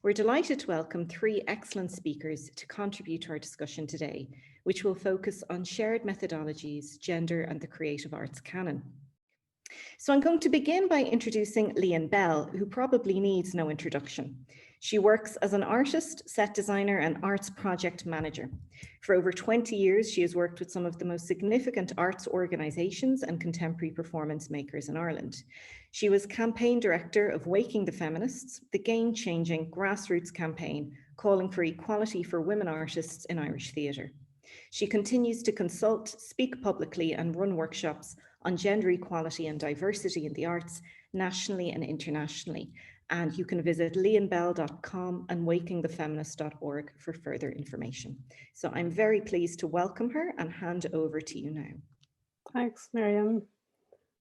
We're delighted to welcome three excellent speakers to contribute to our discussion today, which will focus on shared methodologies, gender and the creative arts canon. So I'm going to begin by introducing Lian Bell, who probably needs no introduction. She works as an artist, set designer and arts project manager. For over 20 years, she has worked with some of the most significant arts organisations and contemporary performance makers in Ireland. She was campaign director of Waking the Feminists, the game-changing grassroots campaign calling for equality for women artists in Irish theatre. She continues to consult, speak publicly and run workshops on gender equality and diversity in the arts, nationally and internationally. And you can visit lianbell.com and wakingthefeminist.org for further information. So I'm very pleased to welcome her and hand over to you now. Thanks, Miriam.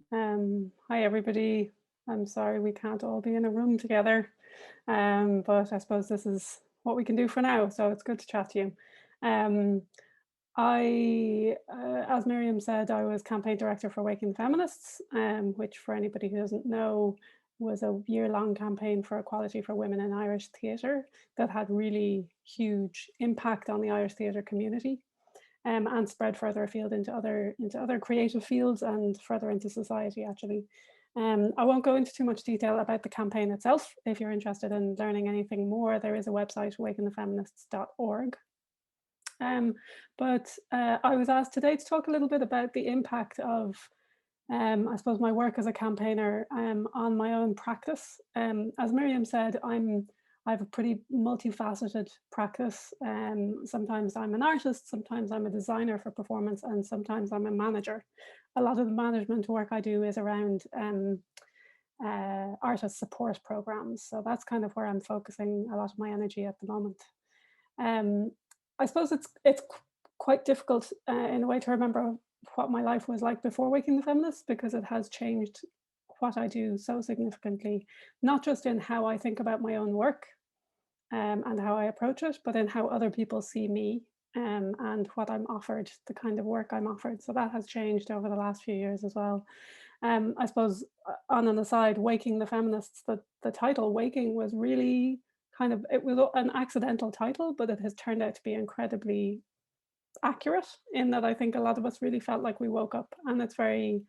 Hi, everybody. I'm sorry we can't all be in a room together, but I suppose this is what we can do for now, so it's good to chat to you. As Miriam said, I was campaign director for Waking the Feminists, which for anybody who doesn't know, was a year-long campaign for equality for women in Irish theatre that had really huge impact on the Irish theatre community, and spread further afield into other creative fields and further into society, actually. I won't go into too much detail about the campaign itself. If you're interested in learning anything more, there is a website, wakingthefeminists.org. But I was asked today to talk a little bit about the impact of, I suppose, my work as a campaigner on my own practice. As Miriam said, I have a pretty multifaceted practice. Sometimes I'm an artist, sometimes I'm a designer for performance, and sometimes I'm a manager. A lot of the management work I do is around artist support programs. So that's kind of where I'm focusing a lot of my energy at the moment. I suppose it's quite difficult in a way to remember what my life was like before Waking the Feminists, because it has changed what I do so significantly, not just in how I think about my own work and how I approach it, but in how other people see me and what I'm offered, the kind of work I'm offered. So that has changed over the last few years as well. I suppose on an aside, Waking the Feminists, the title Waking was really kind of, it was an accidental title, but it has turned out to be incredibly accurate in that I think a lot of us really felt like we woke up, and it's very,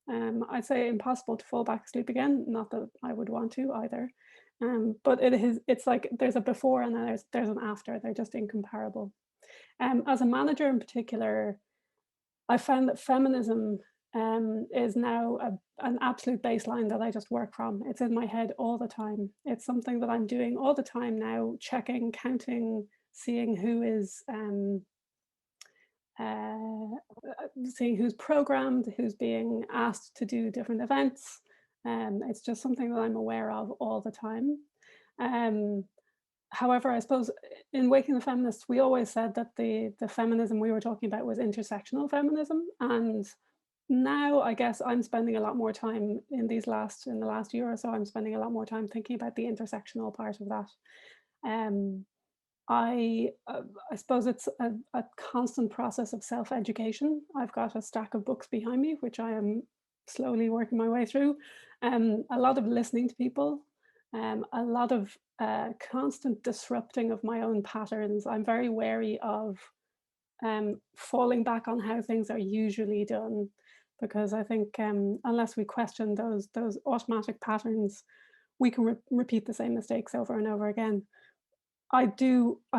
I'd say, impossible to fall back asleep again. Not that I would want to either, but it's like there's a before and then there's an after. They're just incomparable. As a manager in particular, I found that feminism is now an absolute baseline that I just work from. It's in my head all the time. It's something that I'm doing all the time now, checking, counting, seeing who is seeing who's programmed, who's being asked to do different events. It's just something that I'm aware of all the time. However, I suppose in Waking the Feminists, we always said that the feminism we were talking about was intersectional feminism. And now I guess I'm spending a lot more time in the last year or so, I'm spending a lot more time thinking about the intersectional part of that. I suppose it's a constant process of self-education. I've got a stack of books behind me, which I am slowly working my way through. A lot of listening to people, a lot of constant disrupting of my own patterns. I'm very wary of falling back on how things are usually done, because I think unless we question those automatic patterns, we can repeat the same mistakes over and over again. I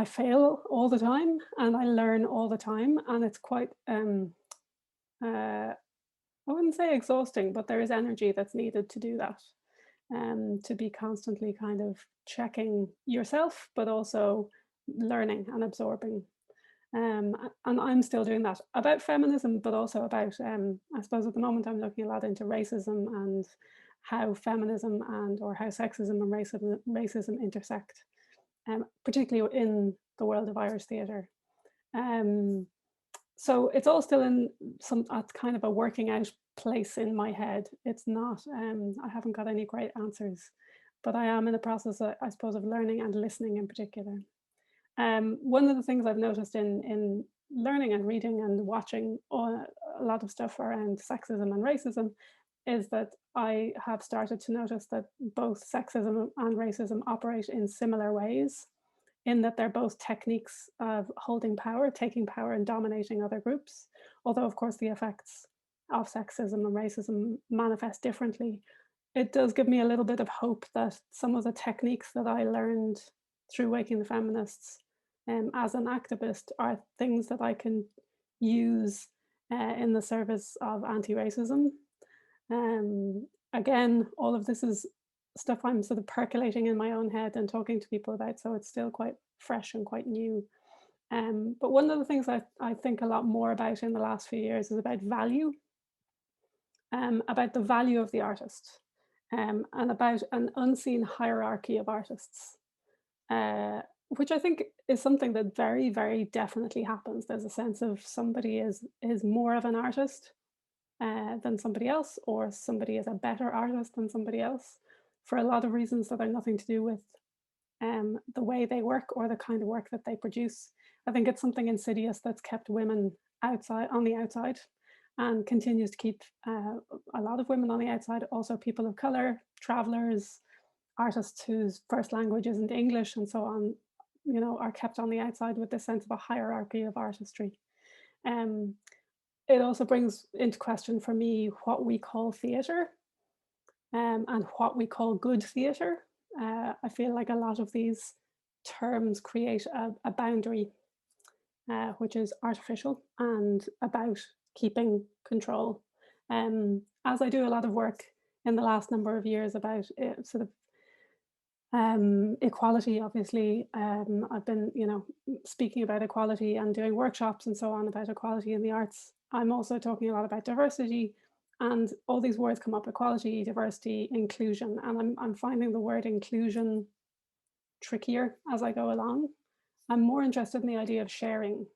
fail all the time and I learn all the time, and it's quite, I wouldn't say exhausting, but there is energy that's needed to do that, to be constantly kind of checking yourself, but also learning and absorbing. And I'm still doing that about feminism, but also about, I suppose at the moment I'm looking a lot into racism and how feminism or how sexism and racism intersect. Particularly in the world of Irish theatre. So it's all still in at kind of a working out place in my head. It's not, I haven't got any great answers, but I am in the process, I suppose, of learning and listening in particular. One of the things I've noticed in learning and reading and watching a lot of stuff around sexism and racism is that I have started to notice that both sexism and racism operate in similar ways, in that they're both techniques of holding power, taking power, and dominating other groups. Although, of course, the effects of sexism and racism manifest differently, it does give me a little bit of hope that some of the techniques that I learned through Waking the Feminists as an activist are things that I can use in the service of anti-racism. Again, all of this is stuff I'm sort of percolating in my own head and talking to people about, so it's still quite fresh and quite new. But one of the things I think a lot more about in the last few years is about value, about the value of the artist, and about an unseen hierarchy of artists, which I think is something that very, very definitely happens. There's a sense of somebody is more of an artist than somebody else, or somebody is a better artist than somebody else, for a lot of reasons that are nothing to do with the way they work or the kind of work that they produce. I think it's something insidious that's kept women outside, on the outside, and continues to keep a lot of women on the outside, also people of color, travelers, artists whose first language isn't English, and so on, you know, are kept on the outside with this sense of a hierarchy of artistry. It also brings into question for me what we call theatre, and what we call good theatre. I feel like a lot of these terms create a boundary, which is artificial and about keeping control. As I do a lot of work in the last number of years about sort of equality, obviously, I've been, you know, speaking about equality and doing workshops and so on about equality in the arts. I'm also talking a lot about diversity, and all these words come up: equality, diversity, inclusion. And I'm finding the word inclusion trickier as I go along. I'm more interested in the idea of sharing.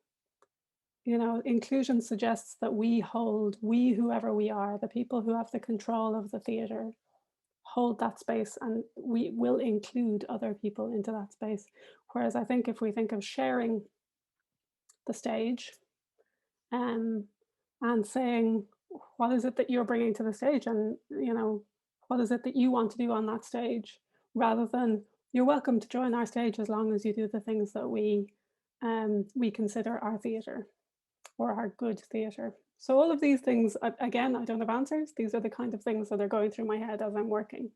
You know, inclusion suggests that we, whoever we are, the people who have the control of the theatre, hold that space, and we will include other people into that space. Whereas I think if we think of sharing the stage, and saying, what is it that you're bringing to the stage, and, you know, what is it that you want to do on that stage, rather than you're welcome to join our stage as long as you do the things that we consider our theatre or our good theatre. So all of these things, again, I don't have answers. These are the kind of things that are going through my head as I'm working.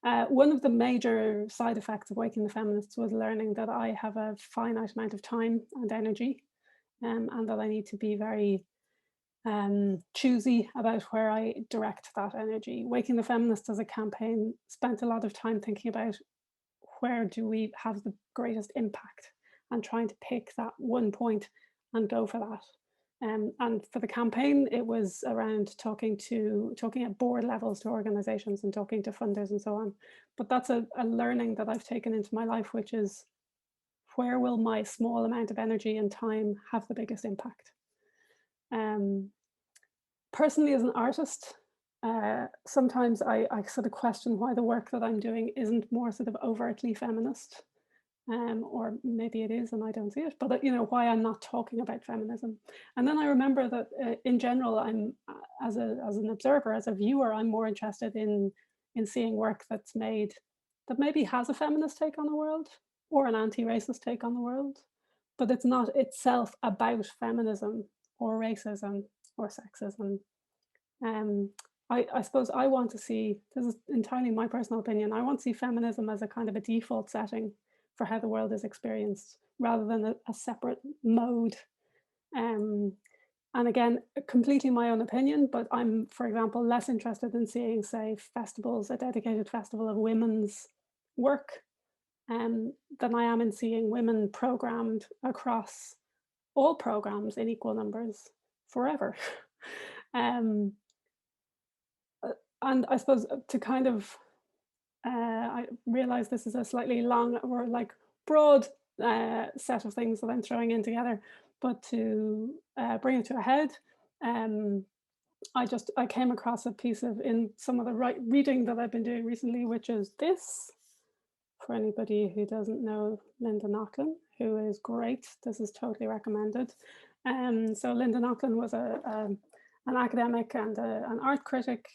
One of the major side effects of Waking the Feminists was learning that I have a finite amount of time and energy, and that I need to be very choosy about where I direct that energy. Waking the Feminists as a campaign spent a lot of time thinking about where do we have the greatest impact, and trying to pick that one point and go for that. And for the campaign, it was around talking at board levels to organizations and talking to funders and so on. But that's a learning that I've taken into my life, which is, where will my small amount of energy and time have the biggest impact? Personally, as an artist, sometimes I sort of question why the work that I'm doing isn't more sort of overtly feminist. Or maybe it is and I don't see it, but you know, why I'm not talking about feminism. And then I remember that in general, I'm as an observer, as a viewer, I'm more interested in seeing work that's made that maybe has a feminist take on the world or an anti-racist take on the world, but it's not itself about feminism or racism or sexism. I suppose I want to see, this is entirely my personal opinion, I want to see feminism as a kind of a default setting for how the world is experienced, rather than a separate mode. And again, completely my own opinion, but I'm, for example, less interested in seeing, say, festivals, a dedicated festival of women's work, than I am in seeing women programmed across all programs in equal numbers forever. And I suppose to kind of, I realize this is a slightly long or like broad set of things that I'm throwing in together, but to bring it to a head, I came across a piece of, in some of the reading that I've been doing recently, which is this, for anybody who doesn't know Linda Nochlin, who is great. This is totally recommended. So Linda Nochlin was an academic and an art critic,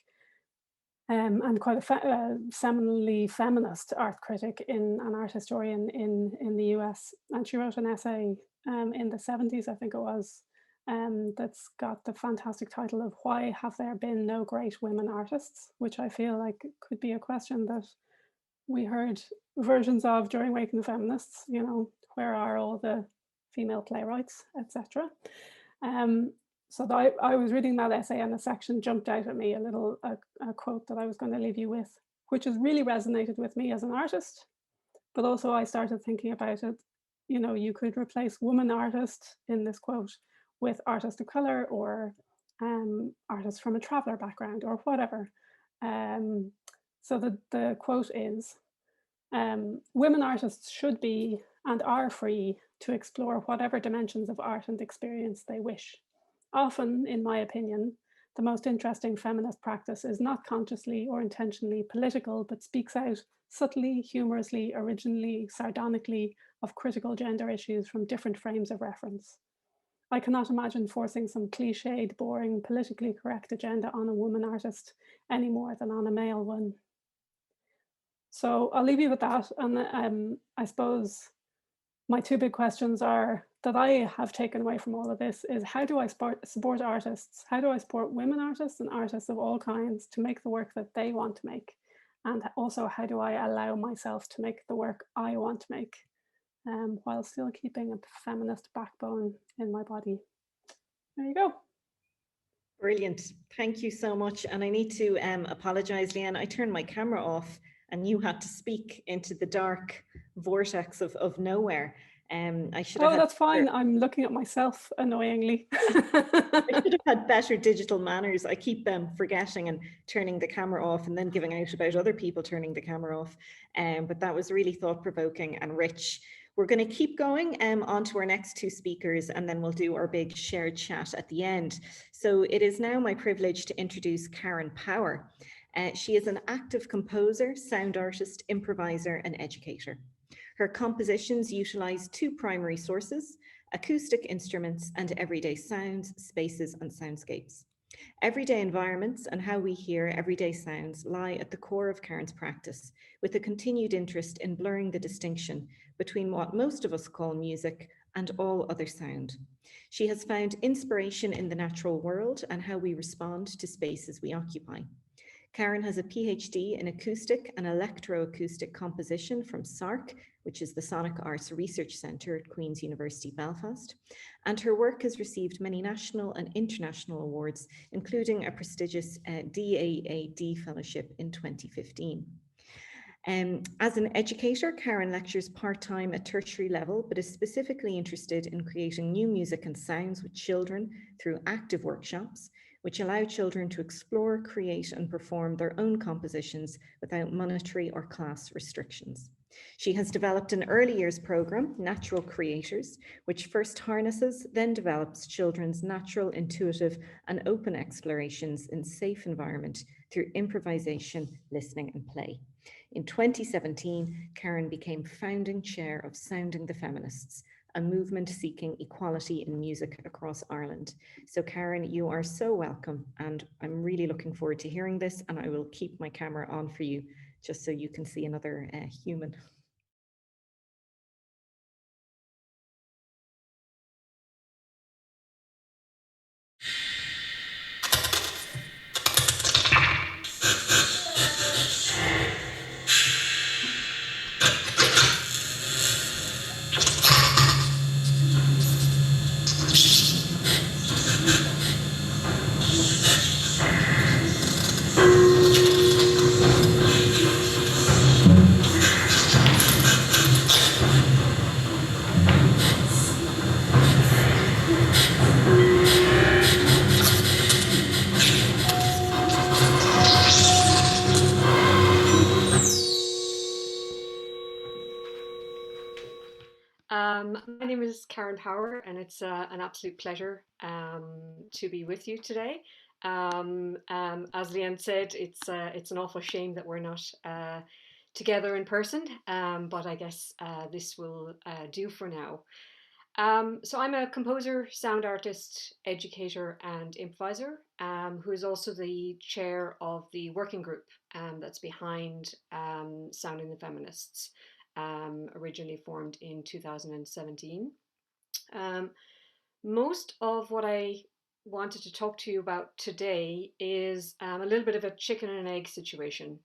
and quite a seminally feminist art critic and art historian in the US. And she wrote an essay in the 70s, I think it was, that's got the fantastic title of "Why Have There Been No Great Women Artists?", which I feel like could be a question that we heard versions of during Waking the Feminists, you know, where are all the female playwrights, etc. So I was reading that essay and a section jumped out at me, a quote that I was going to leave you with, which has really resonated with me as an artist. But also I started thinking about it, you know, you could replace woman artist in this quote with artist of color or artist from a traveler background or whatever. So the quote is, women artists should be and are free to explore whatever dimensions of art and experience they wish. Often, in my opinion, the most interesting feminist practice is not consciously or intentionally political, but speaks out subtly, humorously, originally, sardonically of critical gender issues from different frames of reference. I cannot imagine forcing some cliched, boring, politically correct agenda on a woman artist any more than on a male one. So I'll leave you with that. And I suppose my two big questions are that I have taken away from all of this is, how do I support artists? How do I support women artists and artists of all kinds to make the work that they want to make? And also, how do I allow myself to make the work I want to make while still keeping a feminist backbone in my body? There you go. Brilliant. Thank you so much. And I need to apologize, Lian. I turned my camera off and you had to speak into the dark vortex of nowhere. I should have that's fine. I'm looking at myself annoyingly. I should have had better digital manners. I keep forgetting and turning the camera off and then giving out about other people turning the camera off. But that was really thought-provoking and rich. We're going to keep going on to our next two speakers, and then we'll do our big shared chat at the end. So it is now my privilege to introduce Karen Power. She is an active composer, sound artist, improviser, and educator. Her compositions utilize two primary sources: acoustic instruments and everyday sounds, spaces, and soundscapes. Everyday environments and how we hear everyday sounds lie at the core of Karen's practice, with a continued interest in blurring the distinction between what most of us call music and all other sound. She has found inspiration in the natural world and how we respond to spaces we occupy. Karen has a PhD in acoustic and electroacoustic composition from SARC, which is the Sonic Arts Research Centre at Queen's University Belfast, and her work has received many national and international awards, including a prestigious DAAD Fellowship in 2015. As an educator, Karen lectures part-time at tertiary level, but is specifically interested in creating new music and sounds with children through active workshops, which allow children to explore, create, and perform their own compositions without monetary or class restrictions. She has developed an early years program, Natural Creators, which first harnesses, then develops children's natural, intuitive, and open explorations in safe environment through improvisation, listening, and play. In 2017, Karen became founding chair of Sounding the Feminists, a movement seeking equality in music across Ireland. So Karen, you are so welcome, and I'm really looking forward to hearing this, and I will keep my camera on for you just so you can see another human. My name is Karen Power, and it's an absolute pleasure to be with you today. As Lian said, it's an awful shame that we're not together in person, but I guess this will do for now. So I'm a composer, sound artist, educator, and improviser, who is also the chair of the working group that's behind Sounding the Feminists, originally formed in 2017. Most of what I wanted to talk to you about today is a little bit of a chicken and egg situation,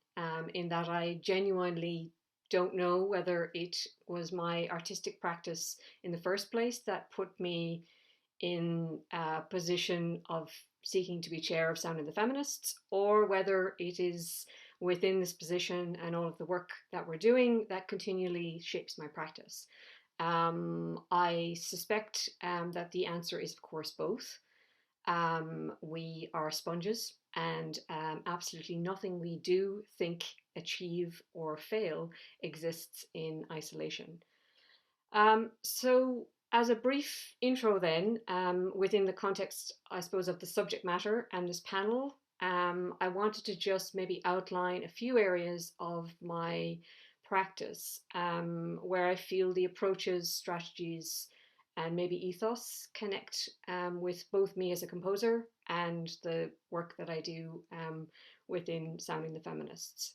in that I genuinely don't know whether it was my artistic practice in the first place that put me in a position of seeking to be chair of Sounding the Feminists, or whether it is within this position and all of the work that we're doing that continually shapes my practice. I suspect that the answer is, of course, both. We are sponges, and absolutely nothing we do, think, achieve, or fail exists in isolation. So as a brief intro then, within the context, I suppose, of the subject matter and this panel, I wanted to just maybe outline a few areas of my practice where I feel the approaches, strategies, and maybe ethos connect with both me as a composer and the work that I do within Sounding the Feminists.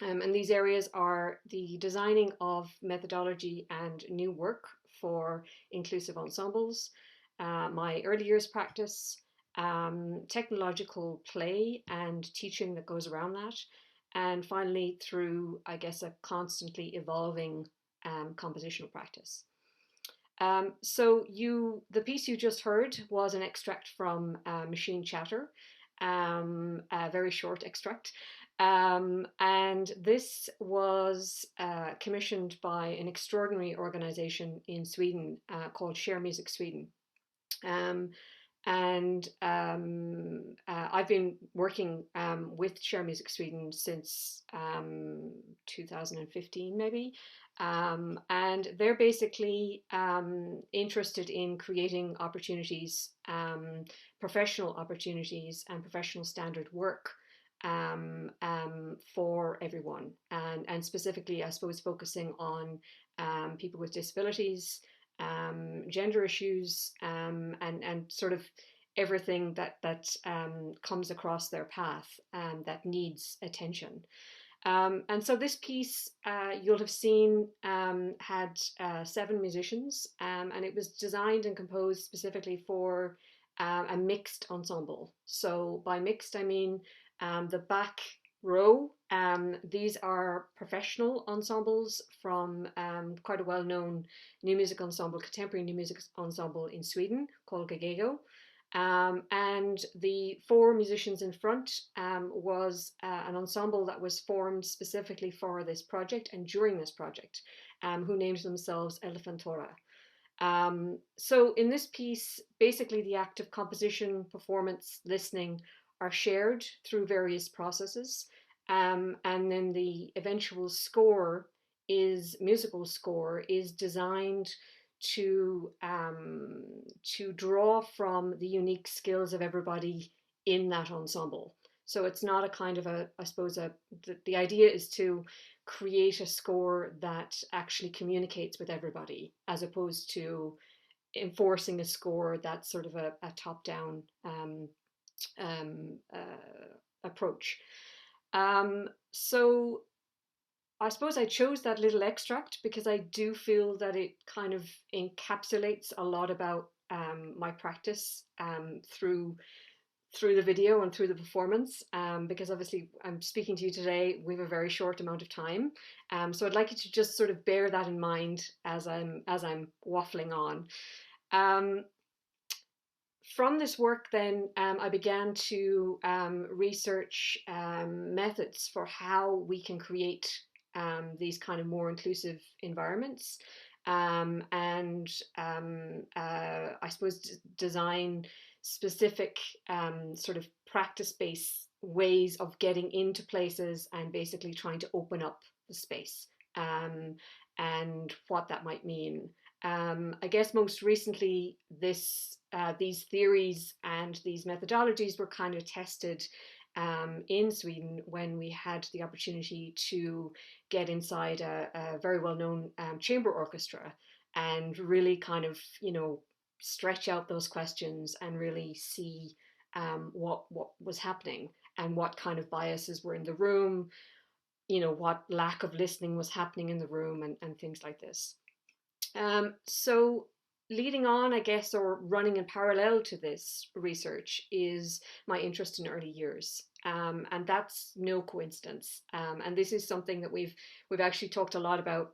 And these areas are the designing of methodology and new work for inclusive ensembles, my early years practice, technological play and teaching that goes around that, and finally through, I guess, a constantly evolving compositional practice. So the piece you just heard was an extract from Machine Chatter, a very short extract. And this was commissioned by an extraordinary organization in Sweden called Share Music Sweden. I've been working with Share Music Sweden since 2015, maybe. And they're basically interested in creating opportunities, professional opportunities and professional standard work for everyone, and specifically, I suppose, focusing on people with disabilities, gender issues, and sort of everything that comes across their path that needs attention. And so this piece, you'll have seen, had 7 musicians, and it was designed and composed specifically for a mixed ensemble. So by mixed, I mean the back row. These are professional ensembles from quite a well-known new music ensemble, contemporary new music ensemble in Sweden called Gagego. And the 4 musicians in front was an ensemble that was formed specifically for this project and during this project, who named themselves Elephantora. So in this piece, basically the act of composition, performance, listening are shared through various processes. And then the eventual score musical score is designed to draw from the unique skills of everybody in that ensemble. So it's not a kind of I suppose the idea is to create a score that actually communicates with everybody, as opposed to enforcing a score that's sort of a top-down approach. So I suppose I chose that little extract because I do feel that it kind of encapsulates a lot about my practice through the video and through the performance, because obviously I'm speaking to you today, we have a very short amount of time. So I'd like you to just sort of bear that in mind as I'm waffling on. From this work then, I began to research methods for how we can create these kind of more inclusive environments, and I suppose design specific sort of practice-based ways of getting into places and basically trying to open up the space, and what that might mean. I guess most recently these theories and these methodologies were kind of tested in Sweden when we had the opportunity to get inside a very well-known chamber orchestra and really kind of, you know, stretch out those questions and really see what was happening and what kind of biases were in the room, you know, what lack of listening was happening in the room, and things like this. So leading on, I guess, or running in parallel to this research is my interest in early years. And that's no coincidence. And this is something that we've actually talked a lot about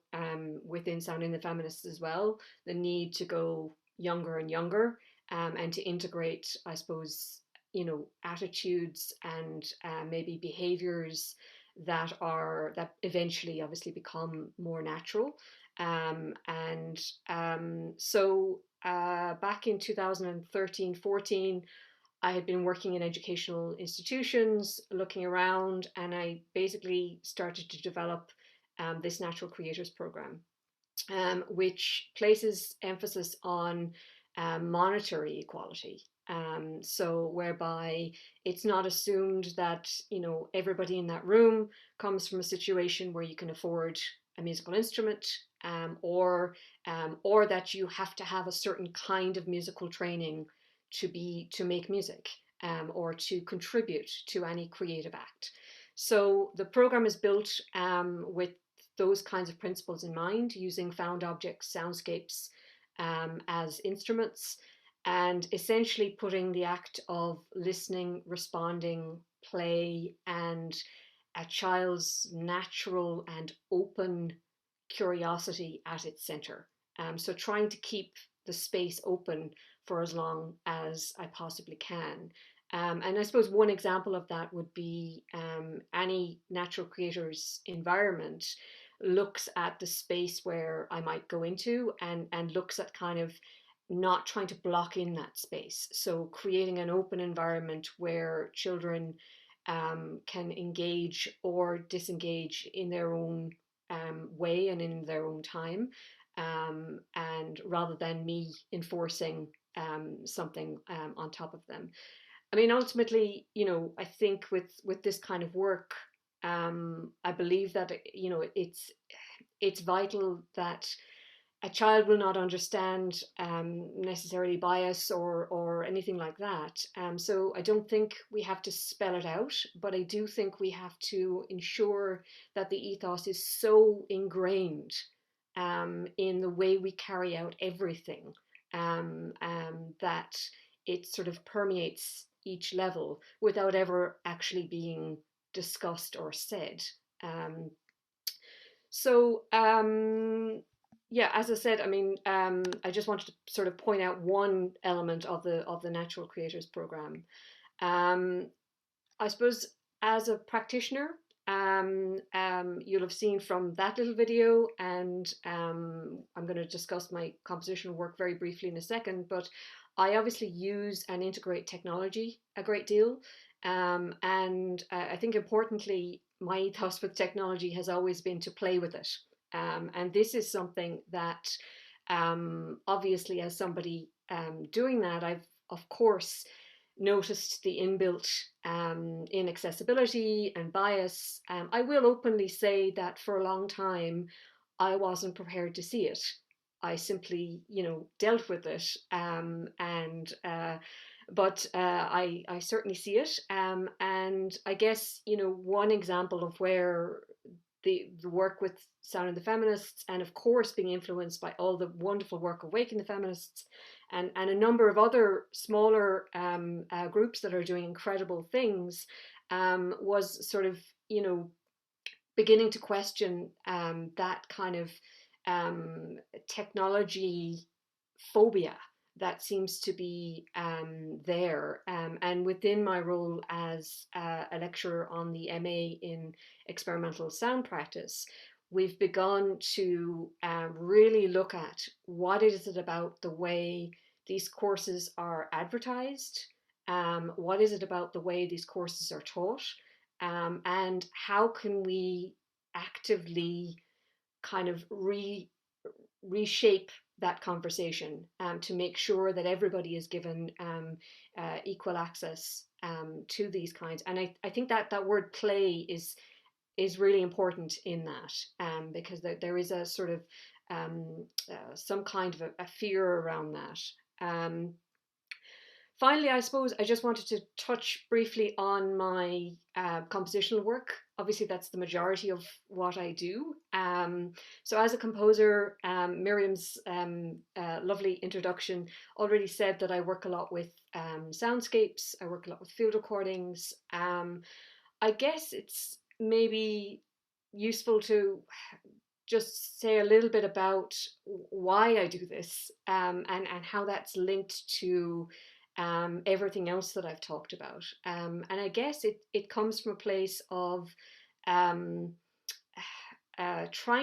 within Sounding the Feminists as well, the need to go younger and younger, and to integrate, I suppose, you know, attitudes and maybe behaviors that eventually obviously become more natural. So back in 2013-14, I had been working in educational institutions, looking around, and I basically started to develop this Natural Creators program, which places emphasis on monetary equality. So whereby it's not assumed that, you know, everybody in that room comes from a situation where you can afford a musical instrument, or that you have to have a certain kind of musical training to make music, or to contribute to any creative act. So the program is built with those kinds of principles in mind, using found objects, soundscapes as instruments, and essentially putting the act of listening, responding, play, and a child's natural and open curiosity at its center. So trying to keep the space open for as long as I possibly can. And I suppose one example of that would be any natural creators environment looks at the space where I might go into, and looks at kind of not trying to block in that space. So creating an open environment where children can engage or disengage in their own way and in their own time, and rather than me enforcing something on top of them. I mean, ultimately, you know, I think with this kind of work, I believe that, you know, it's vital that a child will not understand necessarily bias or anything like that. So I don't think we have to spell it out, but I do think we have to ensure that the ethos is so ingrained in the way we carry out everything, that it sort of permeates each level without ever actually being discussed or said. Yeah, as I said, I mean, I just wanted to sort of point out one element of the Natural Creators program. I suppose as a practitioner, you'll have seen from that little video, and I'm going to discuss my compositional work very briefly in a second, but I obviously use and integrate technology a great deal. And I think importantly, my ethos with technology has always been to play with it. And this is something that obviously, as somebody doing that, I've of course noticed the inbuilt inaccessibility and bias. I will openly say that for a long time I wasn't prepared to see it. I simply, you know, dealt with it, but I certainly see it, and I guess, you know, one example of where the work with Sounding the Feminists, and of course being influenced by all the wonderful work of Waking the Feminists, and a number of other smaller groups that are doing incredible things, was sort of, you know, beginning to question that kind of technology phobia that seems to be there. And within my role as a lecturer on the MA in experimental sound practice, we've begun to really look at what is it about the way these courses are advertised, what is it about the way these courses are taught, and how can we actively kind of reshape that conversation to make sure that everybody is given equal access to these kinds. And I think that word play is really important in that, because there is a sort of some kind of a fear around that. Finally, I suppose I just wanted to touch briefly on my compositional work. Obviously, that's the majority of what I do. So as a composer, Miriam's lovely introduction already said that I work a lot with soundscapes, I work a lot with field recordings. I guess it's maybe useful to just say a little bit about why I do this, and how that's linked to everything else that I've talked about. And I guess it comes from a place of trying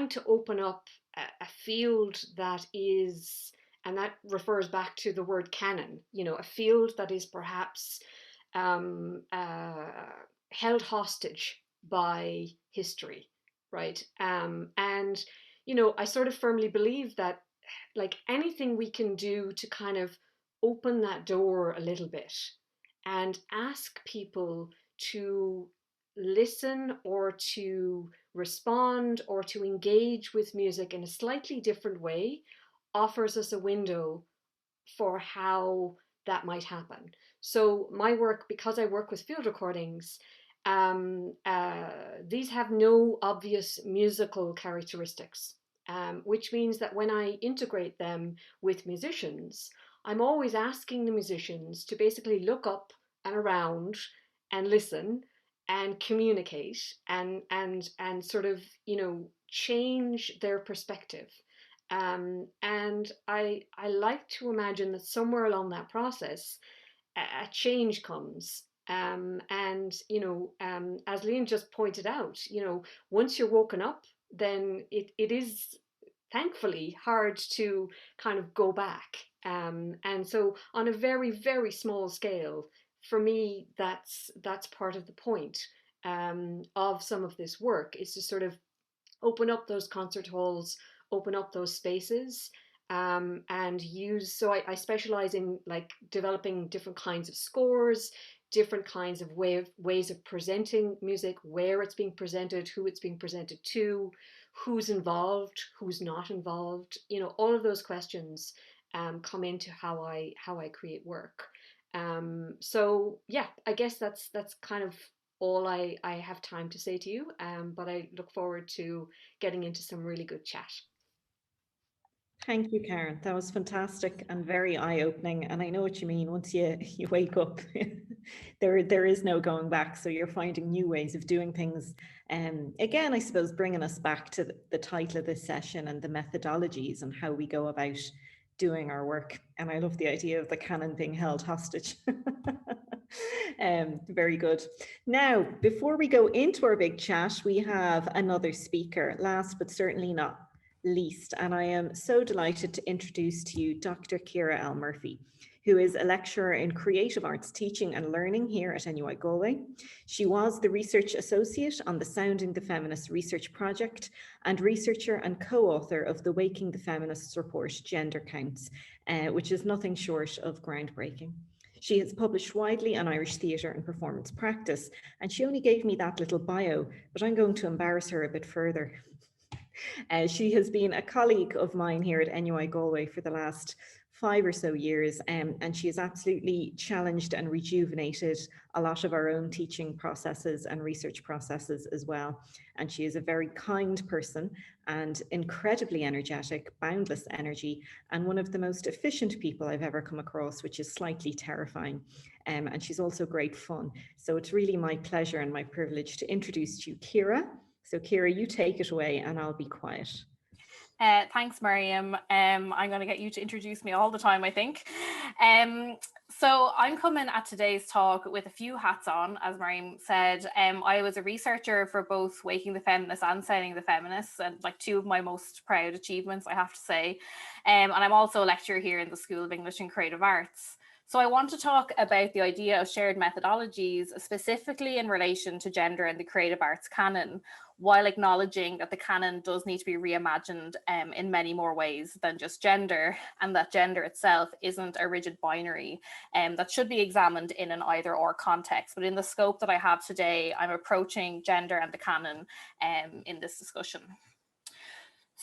to open up a field that is, and that refers back to the word canon, a field that is perhaps held hostage by history, right? And, I sort of firmly believe that, like, anything we can do to kind of open that door a little bit and ask people to listen or to respond or to engage with music in a slightly different way offers us a window for how that might happen. So my work, because I work with field recordings, these have no obvious musical characteristics, which means that when I integrate them with musicians, I'm always asking the musicians to basically look up and around and listen and communicate and sort of change their perspective. And I like to imagine that somewhere along that process, a change comes. And as Lian just pointed out, once you're woken up, then it is thankfully hard to kind of go back. And so on a very, very small scale, for me, that's part of the point of some of this work, is to sort of open up those concert halls, open up those spaces, and use. So I specialize in like developing different kinds of scores, different kinds of ways of presenting music, where it's being presented, who it's being presented to, who's involved, who's not involved. All of those questions come into how I create work. So yeah, I guess that's kind of all I have time to say to you. But I look forward to getting into some really good chat. Thank you, Karen. That was fantastic and very eye-opening. And I know what you mean. Once you wake up, there is no going back. So you're finding new ways of doing things. Again, I suppose bringing us back to the title of this session and the methodologies and how we go about doing our work. And I love the idea of the canon being held hostage. Very good. Now, before we go into our big chat, we have another speaker, last but certainly not least, and I am so delighted to introduce to you Dr. Ciara L. Murphy, who is a lecturer in Creative Arts Teaching and Learning here at NUI Galway. She was the Research Associate on the Sounding the Feminists research project and researcher and co-author of the Waking the Feminists report, Gender Counts, which is nothing short of groundbreaking. She has published widely on Irish theatre and performance practice, and she only gave me that little bio, but I'm going to embarrass her a bit further. She has been a colleague of mine here at NUI Galway for the last 5 or so years, and she has absolutely challenged and rejuvenated a lot of our own teaching processes and research processes as well. And she is a very kind person and incredibly energetic, boundless energy, and one of the most efficient people I've ever come across, which is slightly terrifying. And she's also great fun. So it's really my pleasure and my privilege to introduce to you Ciara. So Ciara, you take it away and I'll be quiet. Thanks, Miriam. I'm going to get you to introduce me all the time, I think. So I'm coming at today's talk with a few hats on, as Miriam said. I was a researcher for both Waking the Feminists and Sounding the Feminists, and like two of my most proud achievements, I have to say. And I'm also a lecturer here in the School of English and Creative Arts. So I want to talk about the idea of shared methodologies, specifically in relation to gender and the creative arts canon, while acknowledging that the canon does need to be reimagined in many more ways than just gender, and that gender itself isn't a rigid binary that should be examined in an either or context. But in the scope that I have today, I'm approaching gender and the canon in this discussion.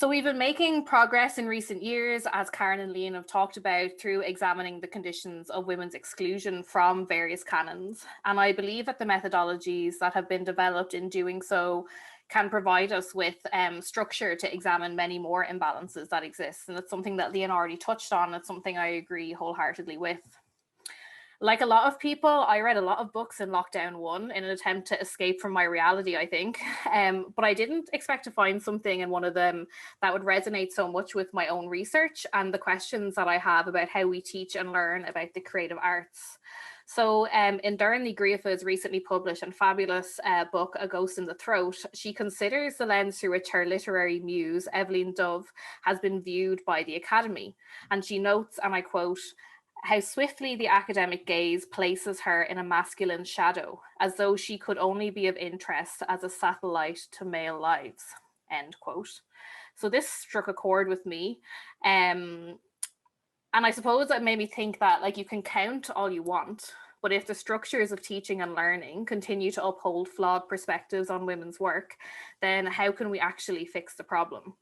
So we've been making progress in recent years, as Karen and Lian have talked about, through examining the conditions of women's exclusion from various canons. And I believe that the methodologies that have been developed in doing so can provide us with structure to examine many more imbalances that exist. And it's something that Lian already touched on. It's something I agree wholeheartedly with. Like a lot of people, I read a lot of books in lockdown 1 in an attempt to escape from my reality, I think. But I didn't expect to find something in one of them that would resonate so much with my own research and the questions that I have about how we teach and learn about the creative arts. So in Darren Griafa's recently published and fabulous book, A Ghost in the Throat, she considers the lens through which her literary muse, Evelyn Dove, has been viewed by the Academy. And she notes, and I quote, "How swiftly the academic gaze places her in a masculine shadow, as though she could only be of interest as a satellite to male lives," end quote. So this struck a chord with me. And I suppose that made me think that, like, you can count all you want, but if the structures of teaching and learning continue to uphold flawed perspectives on women's work, then how can we actually fix the problem?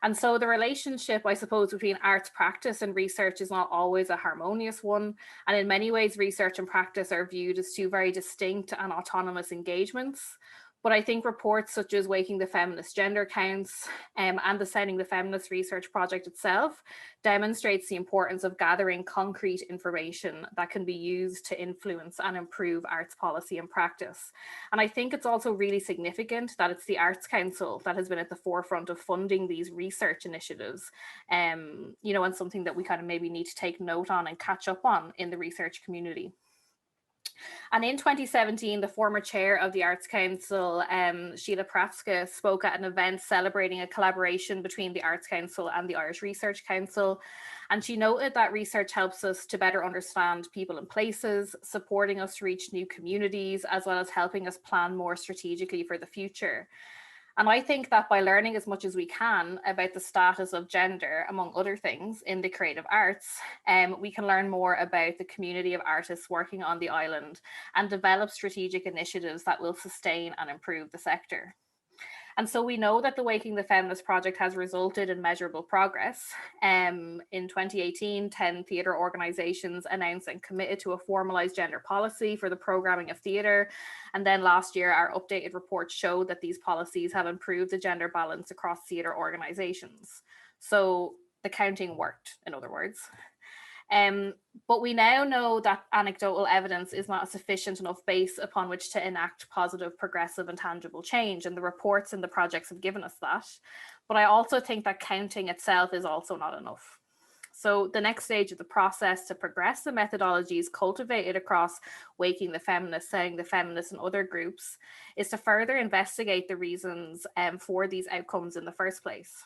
And so the relationship, I suppose, between arts practice and research is not always a harmonious one. And in many ways, research and practice are viewed as two very distinct and autonomous engagements. But I think reports such as Waking the Feminist Gender Counts and the Sounding the Feminist Research Project itself demonstrates the importance of gathering concrete information that can be used to influence and improve arts policy and practice. And I think it's also really significant that it's the Arts Council that has been at the forefront of funding these research initiatives, and something that we kind of maybe need to take note on and catch up on in the research community. And in 2017, the former chair of the Arts Council, Sheila Praska, spoke at an event celebrating a collaboration between the Arts Council and the Irish Research Council. And she noted that research helps us to better understand people and places, supporting us to reach new communities, as well as helping us plan more strategically for the future. And I think that by learning as much as we can about the status of gender, among other things, in the creative arts, we can learn more about the community of artists working on the island and develop strategic initiatives that will sustain and improve the sector. And so we know that the Waking the Feminist project has resulted in measurable progress. In 2018, 10 theatre organisations announced and committed to a formalised gender policy for the programming of theatre. And then last year, our updated report showed that these policies have improved the gender balance across theatre organisations. So the counting worked, in other words. But we now know that anecdotal evidence is not a sufficient enough base upon which to enact positive, progressive and tangible change, and the reports and the projects have given us that. But I also think that counting itself is also not enough. So the next stage of the process to progress the methodologies cultivated across Waking the Feminist, Sounding the Feminist and other groups is to further investigate the reasons for these outcomes in the first place.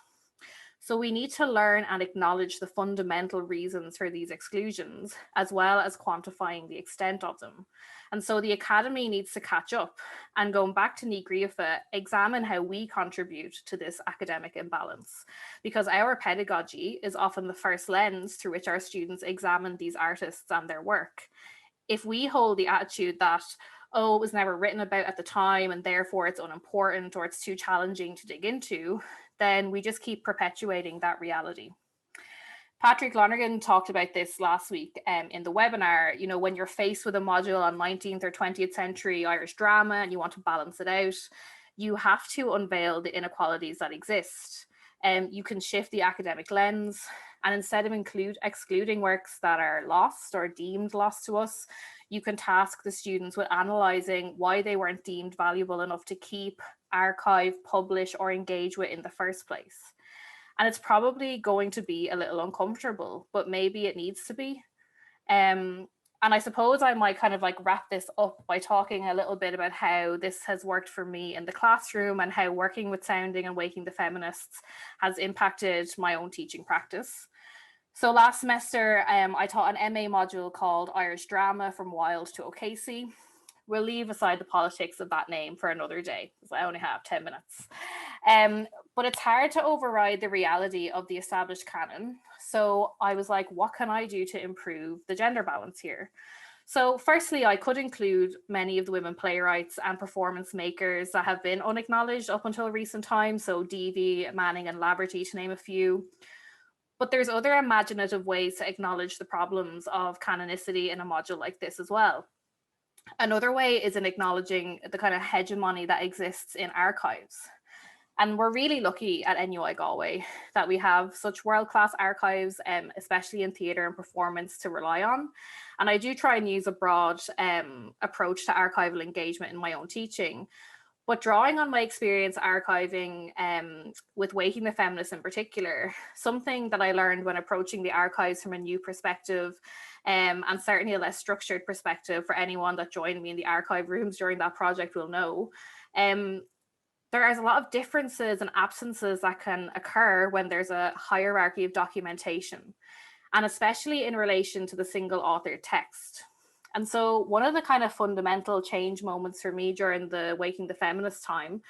So we need to learn and acknowledge the fundamental reasons for these exclusions, as well as quantifying the extent of them. And so the Academy needs to catch up and, going back to Ní Griafa, examine how we contribute to this academic imbalance, because our pedagogy is often the first lens through which our students examine these artists and their work. If we hold the attitude that, oh, it was never written about at the time and therefore it's unimportant or it's too challenging to dig into, then we just keep perpetuating that reality. Patrick Lonergan talked about this last week in the webinar. When you're faced with a module on 19th or 20th century Irish drama and you want to balance it out, you have to unveil the inequalities that exist. You can shift the academic lens, and instead of excluding works that are lost or deemed lost to us, you can task the students with analysing why they weren't deemed valuable enough to keep, archive, publish or engage with in the first place. And it's probably going to be a little uncomfortable, but maybe it needs to be. And I suppose I might kind of like wrap this up by talking a little bit about how this has worked for me in the classroom and how working with Sounding and Waking the Feminists has impacted my own teaching practice. So last semester, I taught an MA module called Irish Drama from Wilde to O'Casey. We'll leave aside the politics of that name for another day, because I only have 10 minutes. But it's hard to override the reality of the established canon. So I was like, what can I do to improve the gender balance here? So firstly, I could include many of the women playwrights and performance makers that have been unacknowledged up until recent times, so Deavy, Manning and Laverty, to name a few. But there's other imaginative ways to acknowledge the problems of canonicity in a module like this as well. Another way is in acknowledging the kind of hegemony that exists in archives. And we're really lucky at NUI Galway that we have such world-class archives, especially in theatre and performance, to rely on. And I do try and use a broad approach to archival engagement in my own teaching. But drawing on my experience archiving with Waking the Feminists in particular, something that I learned when approaching the archives from a new perspective, and certainly a less structured perspective for anyone that joined me in the archive rooms during that project will know, there is a lot of differences and absences that can occur when there's a hierarchy of documentation, and especially in relation to the single author text. And so one of the kind of fundamental change moments for me during the Waking the Feminist time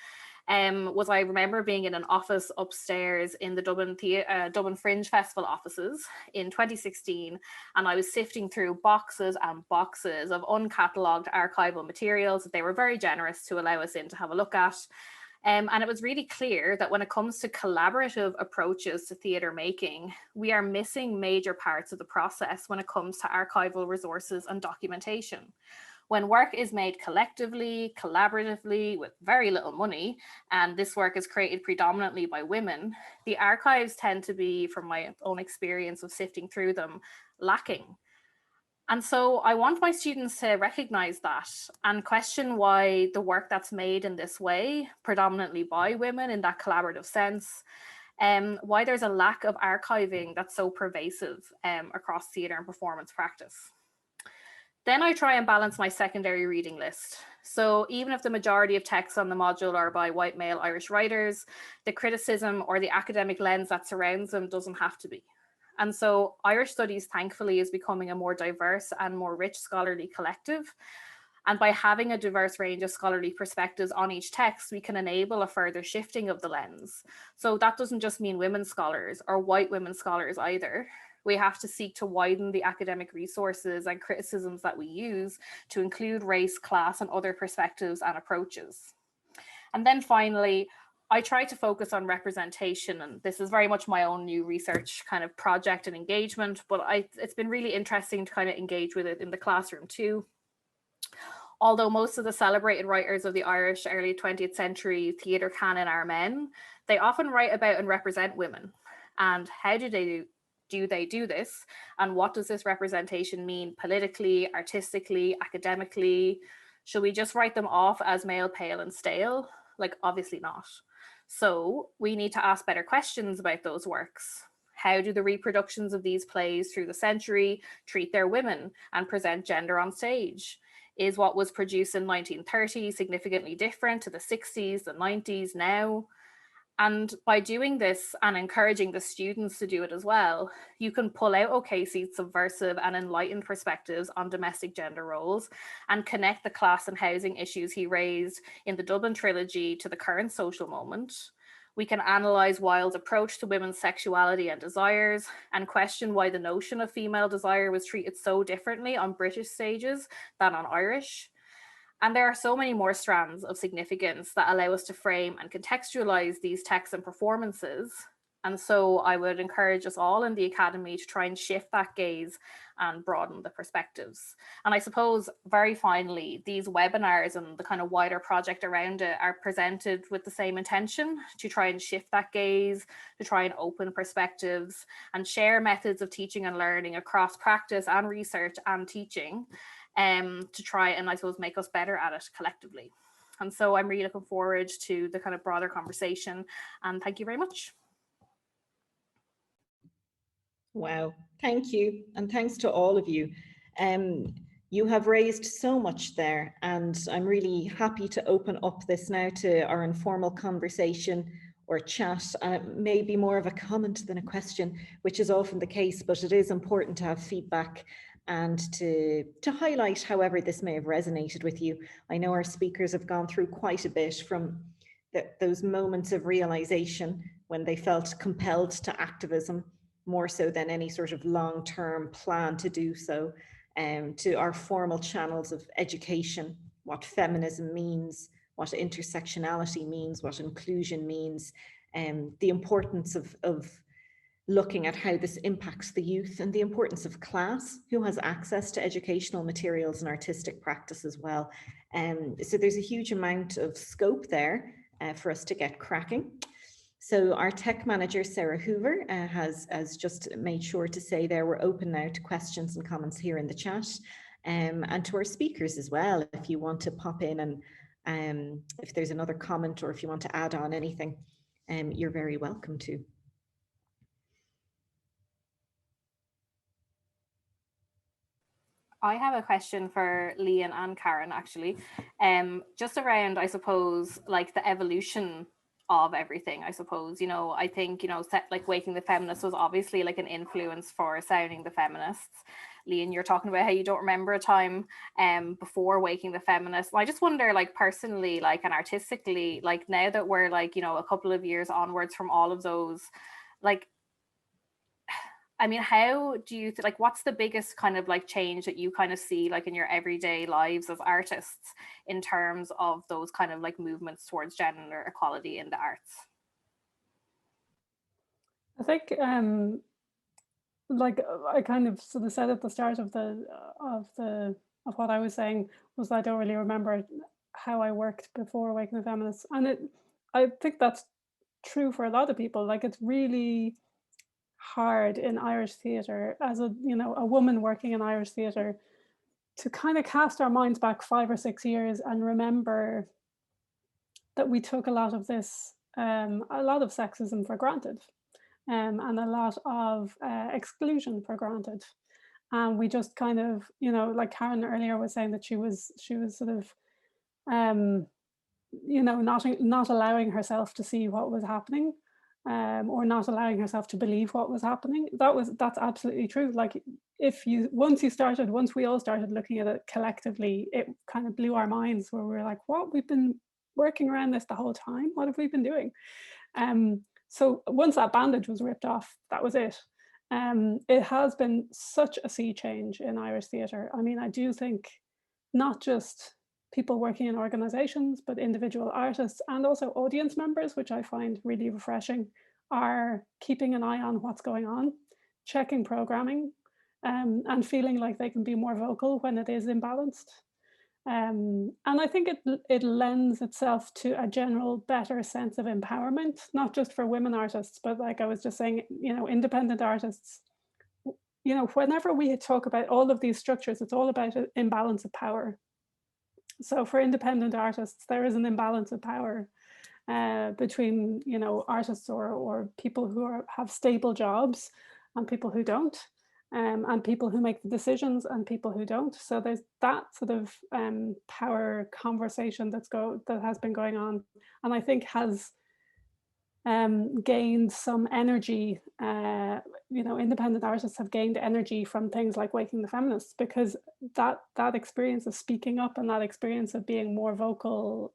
was I remember being in an office upstairs in the Dublin Fringe Festival offices in 2016, and I was sifting through boxes and boxes of uncatalogued archival materials that they were very generous to allow us in to have a look at. And it was really clear that when it comes to collaborative approaches to theatre making, we are missing major parts of the process when it comes to archival resources and documentation. When work is made collectively, collaboratively, with very little money, and this work is created predominantly by women, the archives tend to be, from my own experience of sifting through them, lacking. And so I want my students to recognize that and question why the work that's made in this way, predominantly by women in that collaborative sense, why there's a lack of archiving that's so pervasive across theatre and performance practice. Then I try and balance my secondary reading list. So even if the majority of texts on the module are by white male Irish writers, the criticism or the academic lens that surrounds them doesn't have to be. And so Irish Studies, thankfully, is becoming a more diverse and more rich scholarly collective. And by having a diverse range of scholarly perspectives on each text, we can enable a further shifting of the lens. So that doesn't just mean women scholars or white women scholars either. We have to seek to widen the academic resources and criticisms that we use to include race, class, and other perspectives and approaches. And then finally, I try to focus on representation, and this is very much my own new research kind of project and engagement, but it's been really interesting to kind of engage with it in the classroom too. Although most of the celebrated writers of the Irish early 20th century theatre canon are men, they often write about and represent women. And how do they do this? And what does this representation mean politically, artistically, academically? Should we just write them off as male, pale, and stale? Like, obviously not. So we need to ask better questions about those works. How do the reproductions of these plays through the century treat their women and present gender on stage? Is what was produced in 1930 significantly different to the 60s, the 90s now? And by doing this and encouraging the students to do it as well, you can pull out O'Casey's subversive and enlightened perspectives on domestic gender roles and connect the class and housing issues he raised in the Dublin trilogy to the current social moment. We can analyse Wilde's approach to women's sexuality and desires and question why the notion of female desire was treated so differently on British stages than on Irish. And there are so many more strands of significance that allow us to frame and contextualize these texts and performances. And so I would encourage us all in the Academy to try and shift that gaze and broaden the perspectives. And I suppose very finally, these webinars and the kind of wider project around it are presented with the same intention, to try and shift that gaze, to try and open perspectives and share methods of teaching and learning across practice and research and teaching, to try and, I suppose, make us better at it collectively. And so I'm really looking forward to the kind of broader conversation, and thank you very much. Wow, thank you. And thanks to all of you. You have raised so much there, and I'm really happy to open up this now to our informal conversation or chat. Maybe more of a comment than a question, which is often the case, but it is important to have feedback and to highlight however this may have resonated with you. I know our speakers have gone through quite a bit, from those moments of realization when they felt compelled to activism, more so than any sort of long-term plan to do so, to our formal channels of education, what feminism means, what intersectionality means, what inclusion means, the importance of looking at how this impacts the youth, and the importance of class, who has access to educational materials and artistic practice as well. So there's a huge amount of scope there for us to get cracking. So our tech manager, Sarah Hoover, has just made sure to say there we're open now to questions and comments here in the chat, and to our speakers as well. If you want to pop in and if there's another comment, or if you want to add on anything, you're very welcome to. I have a question for Lian and Karen, actually, just around, I suppose, like the evolution of everything. I suppose, you know, I think, you know, like Waking the Feminists was obviously like an influence for Sounding the Feminists. Lian, you're talking about how you don't remember a time before Waking the Feminists. I just wonder, like personally, like, and artistically, like now that we're like, you know, a couple of years onwards from all of those, like, I mean, how do you like, what's the biggest kind of like change that you kind of see like in your everyday lives as artists in terms of those kind of like movements towards gender equality in the arts? I think like I kind of sort of said at the start of what I was saying was I don't really remember how I worked before Waking the Feminists, and I think that's true for a lot of people. Like, it's really hard in Irish theatre as a, you know, a woman working in Irish theatre to kind of cast our minds back 5 or 6 years and remember that we took a lot of this, a lot of sexism for granted, and a lot of exclusion for granted. And we just kind of, you know, like Karen earlier was saying that she was sort of, you know, not allowing herself to see what was happening, or not allowing herself to believe what was happening. That's absolutely true. Like, once we all started looking at it collectively, it kind of blew our minds, where we were like, what, we've been working around this the whole time? What have we been doing? So once that bandage was ripped off, that was it. It has been such a sea change in Irish theatre. I mean, I do think not just people working in organizations, but individual artists and also audience members, which I find really refreshing, are keeping an eye on what's going on, checking programming, and feeling like they can be more vocal when it is imbalanced. And I think it lends itself to a general better sense of empowerment, not just for women artists, but like I was just saying, you know, independent artists. You know, whenever we talk about all of these structures, it's all about an imbalance of power. So for independent artists, there is an imbalance of power between, you know, artists or people who have stable jobs and people who don't. And people who make the decisions and people who don't. So there's that sort of power conversation that has been going on, and I think has gained some energy. You know, independent artists have gained energy from things like Waking the Feminists, because that experience of speaking up and that experience of being more vocal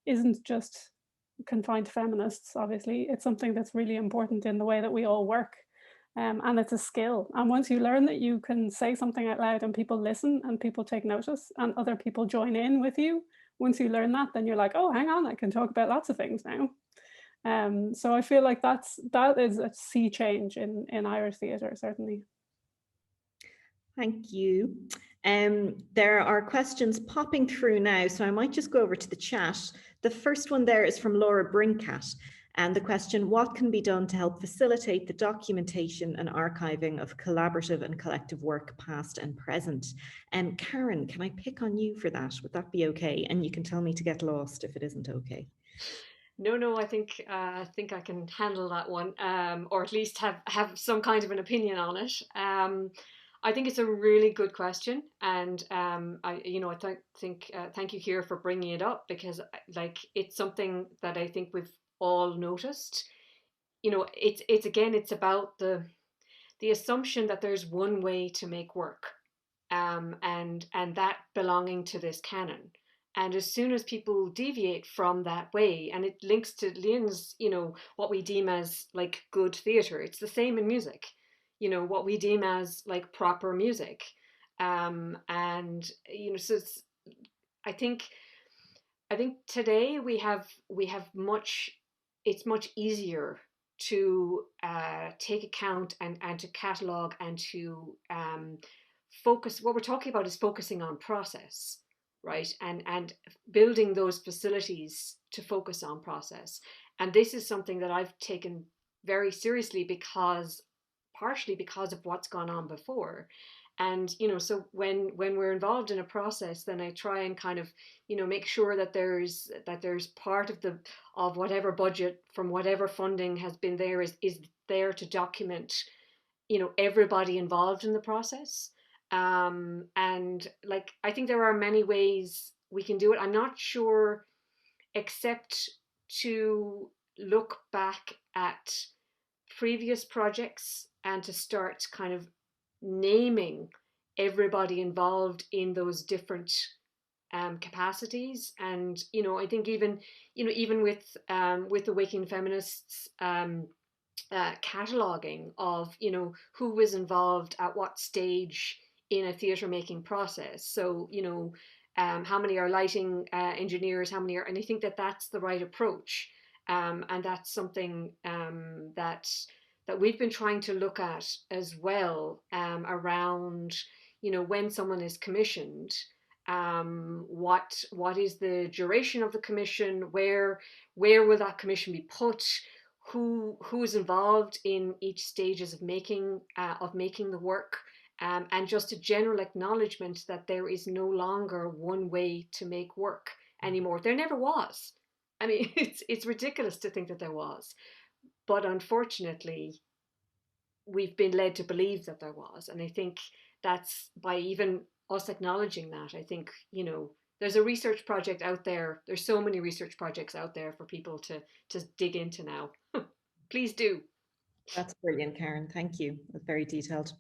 isn't just confined to feminists. Obviously, it's something that's really important in the way that we all work. And it's a skill. And once you learn that you can say something out loud and people listen and people take notice and other people join in with you, once you learn that, then you're like, oh, hang on, I can talk about lots of things now. So I feel like that is a sea change in Irish theatre, certainly. Thank you. There are questions popping through now, so I might just go over to the chat. The first one there is from Laura Brinkat. And the question, what can be done to help facilitate the documentation and archiving of collaborative and collective work, past and present? And Karen, can I pick on you for that? Would that be okay? And you can tell me to get lost if it isn't okay. No, I think I can handle that one, or at least have some kind of an opinion on it. I think it's a really good question, and thank you, Ciara, for bringing it up, because like it's something that I think we've all noticed. You know, it's about the assumption that there's one way to make work, and that belonging to this canon. And as soon as people deviate from that way, and it links to Lian's, you know, what we deem as like good theatre, it's the same in music, you know, what we deem as like proper music. And so I think today it's much easier to take account and to catalogue and to focus. What we're talking about is focusing on process, right? And building those facilities to focus on process. And this is something that I've taken very seriously partially because of what's gone on before. And so when we're involved in a process, then I try and kind of make sure that there's part of whatever budget from whatever funding has been there is there to document everybody involved in the process. And like, I think there are many ways we can do it. I'm not sure, except to look back at previous projects and to start kind of naming everybody involved in those different capacities. And I think even with Awakening Feminists, cataloguing of who was involved at what stage in a theatre making process. So how many are lighting engineers, how many are, and I think that's the right approach. And that's something that we've been trying to look at as well, around when someone is commissioned, what is the duration of the commission, where will that commission be put, who is involved in each stages of making the work, and just a general acknowledgement that there is no longer one way to make work anymore. There never was. I mean, it's ridiculous to think that there was, but unfortunately, we've been led to believe that there was. And I think that's by even us acknowledging that, I think, there's a research project out there. There's so many research projects out there for people to dig into now. Please do. That's brilliant, Karen. Thank you. That's very detailed.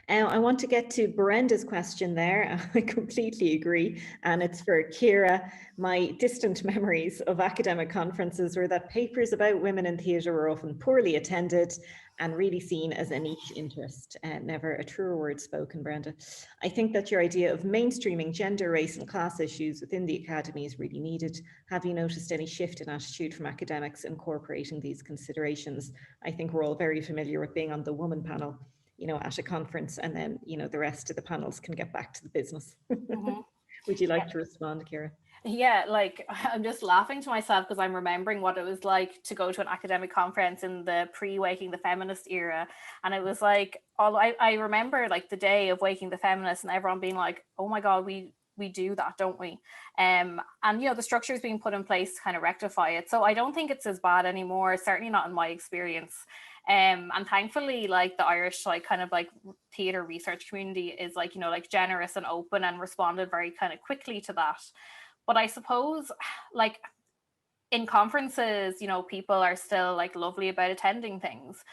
I want to get to Brenda's question there. I completely agree. And it's for Ciara. My distant memories of academic conferences were that papers about women in theatre were often poorly attended and really seen as a niche interest. Never a truer word spoken, Brenda. I think that your idea of mainstreaming gender, race and class issues within the academy is really needed. Have you noticed any shift in attitude from academics incorporating these considerations? I think we're all very familiar with being on the woman panel, at a conference, and then, the rest of the panels can get back to the business. Mm-hmm. Would you like to respond, Ciara? Yeah, like, I'm just laughing to myself because I'm remembering what it was like to go to an academic conference in the pre-Waking the Feminist era. And it was like, I remember like the day of Waking the Feminist and everyone being like, oh my God, we do that, don't we? And the structure is being put in place to kind of rectify it. So I don't think it's as bad anymore, certainly not in my experience. And thankfully, like, the Irish kind of theatre research community is like generous and open and responded very kind of quickly to that. But I suppose, like, in conferences, people are still lovely about attending things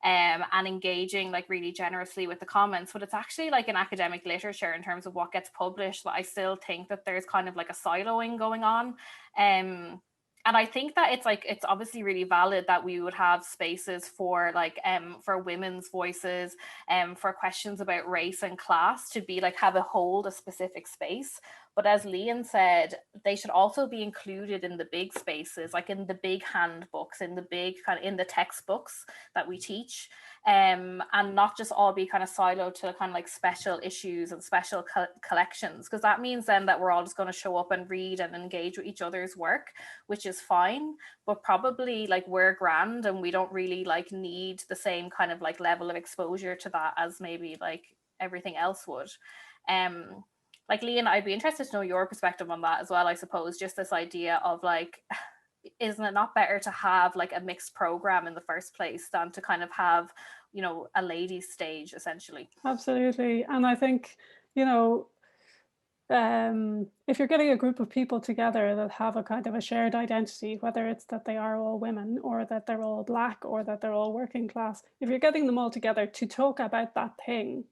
and engaging really generously with the comments. But it's actually in academic literature, in terms of what gets published, that I still think that there's kind of a siloing going on. And I think that it's obviously really valid that we would have spaces for for women's voices, for questions about race and class to be hold a specific space. But as Lian said, they should also be included in the big spaces, in the big handbooks, in the big in the textbooks that we teach, and not just all be kind of siloed to kind of special issues and special collections, because that means then that we're all just going to show up and read and engage with each other's work, which is fine, but probably we're grand and we don't really need the same kind of level of exposure to that as maybe everything else would. Lian, I'd be interested to know your perspective on that as well, I suppose, just this idea of isn't it not better to have a mixed program in the first place than to kind of have, a ladies' stage, essentially? Absolutely. And I think, if you're getting a group of people together that have a kind of a shared identity, whether it's that they are all women or that they're all Black or that they're all working class, if you're getting them all together to talk about that thing,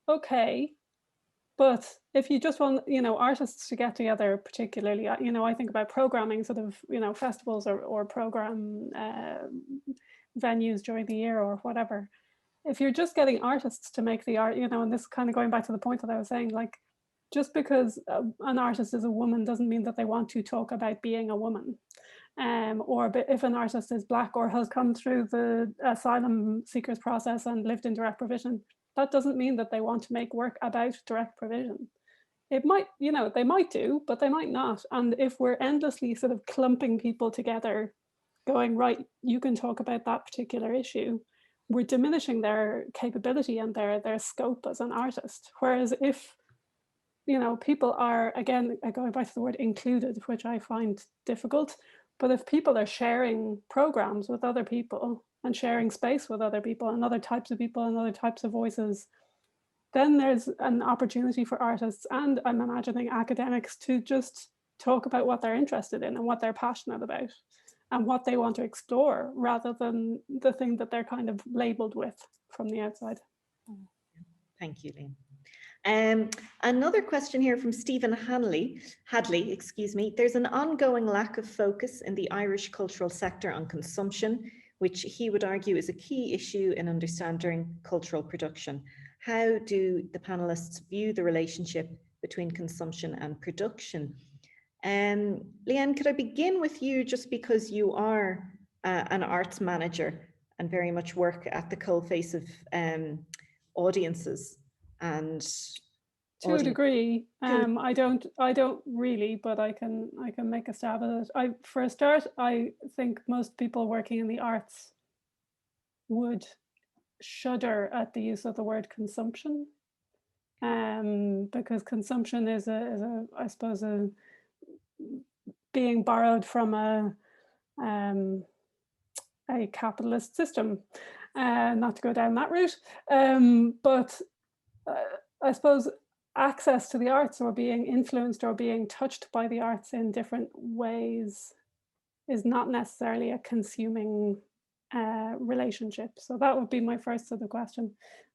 okay. But if you just want, artists to get together, particularly, I think about programming sort of, festivals or program venues during the year or whatever. if you're just getting artists to make the art, you know, and this kind of going back to the point that I was saying, like, just because an artist is a woman doesn't mean that they want to talk about being a woman. Or if an artist is Black or has come through the asylum seekers process and lived in direct provision, that doesn't mean that they want to make work about direct provision. It might, you know, they might do, but they might not. And if we're endlessly sort of clumping people together, going, right, you can talk about that particular issue, we're diminishing their capability and their scope as an artist. Whereas if, you know, people are, again, going back to the word included, which I find difficult, but if people are sharing programs with other people and sharing space with other people and other types of people and other types of voices, then there's an opportunity for artists, and I'm imagining academics, to just talk about what they're interested in and what they're passionate about and what they want to explore, rather than the thing that they're kind of labeled with from the outside. Thank you, Lian. Another question here from Stephen Hadley, excuse me. There's an ongoing lack of focus in the Irish cultural sector on consumption, which he would argue is a key issue in understanding cultural production. How do the panelists view the relationship between consumption and production? Lian, could I begin with you, just because you are an arts manager and very much work at the coalface of audiences and to a degree. I don't really, but I can make a stab at it. For a start, I think most people working in the arts would shudder at the use of the word consumption, because consumption is I suppose being borrowed from a capitalist system, not to go down that route, but I suppose access to the arts, or being influenced or being touched by the arts in different ways, is not necessarily a consuming relationship. So that would be my first sort of question.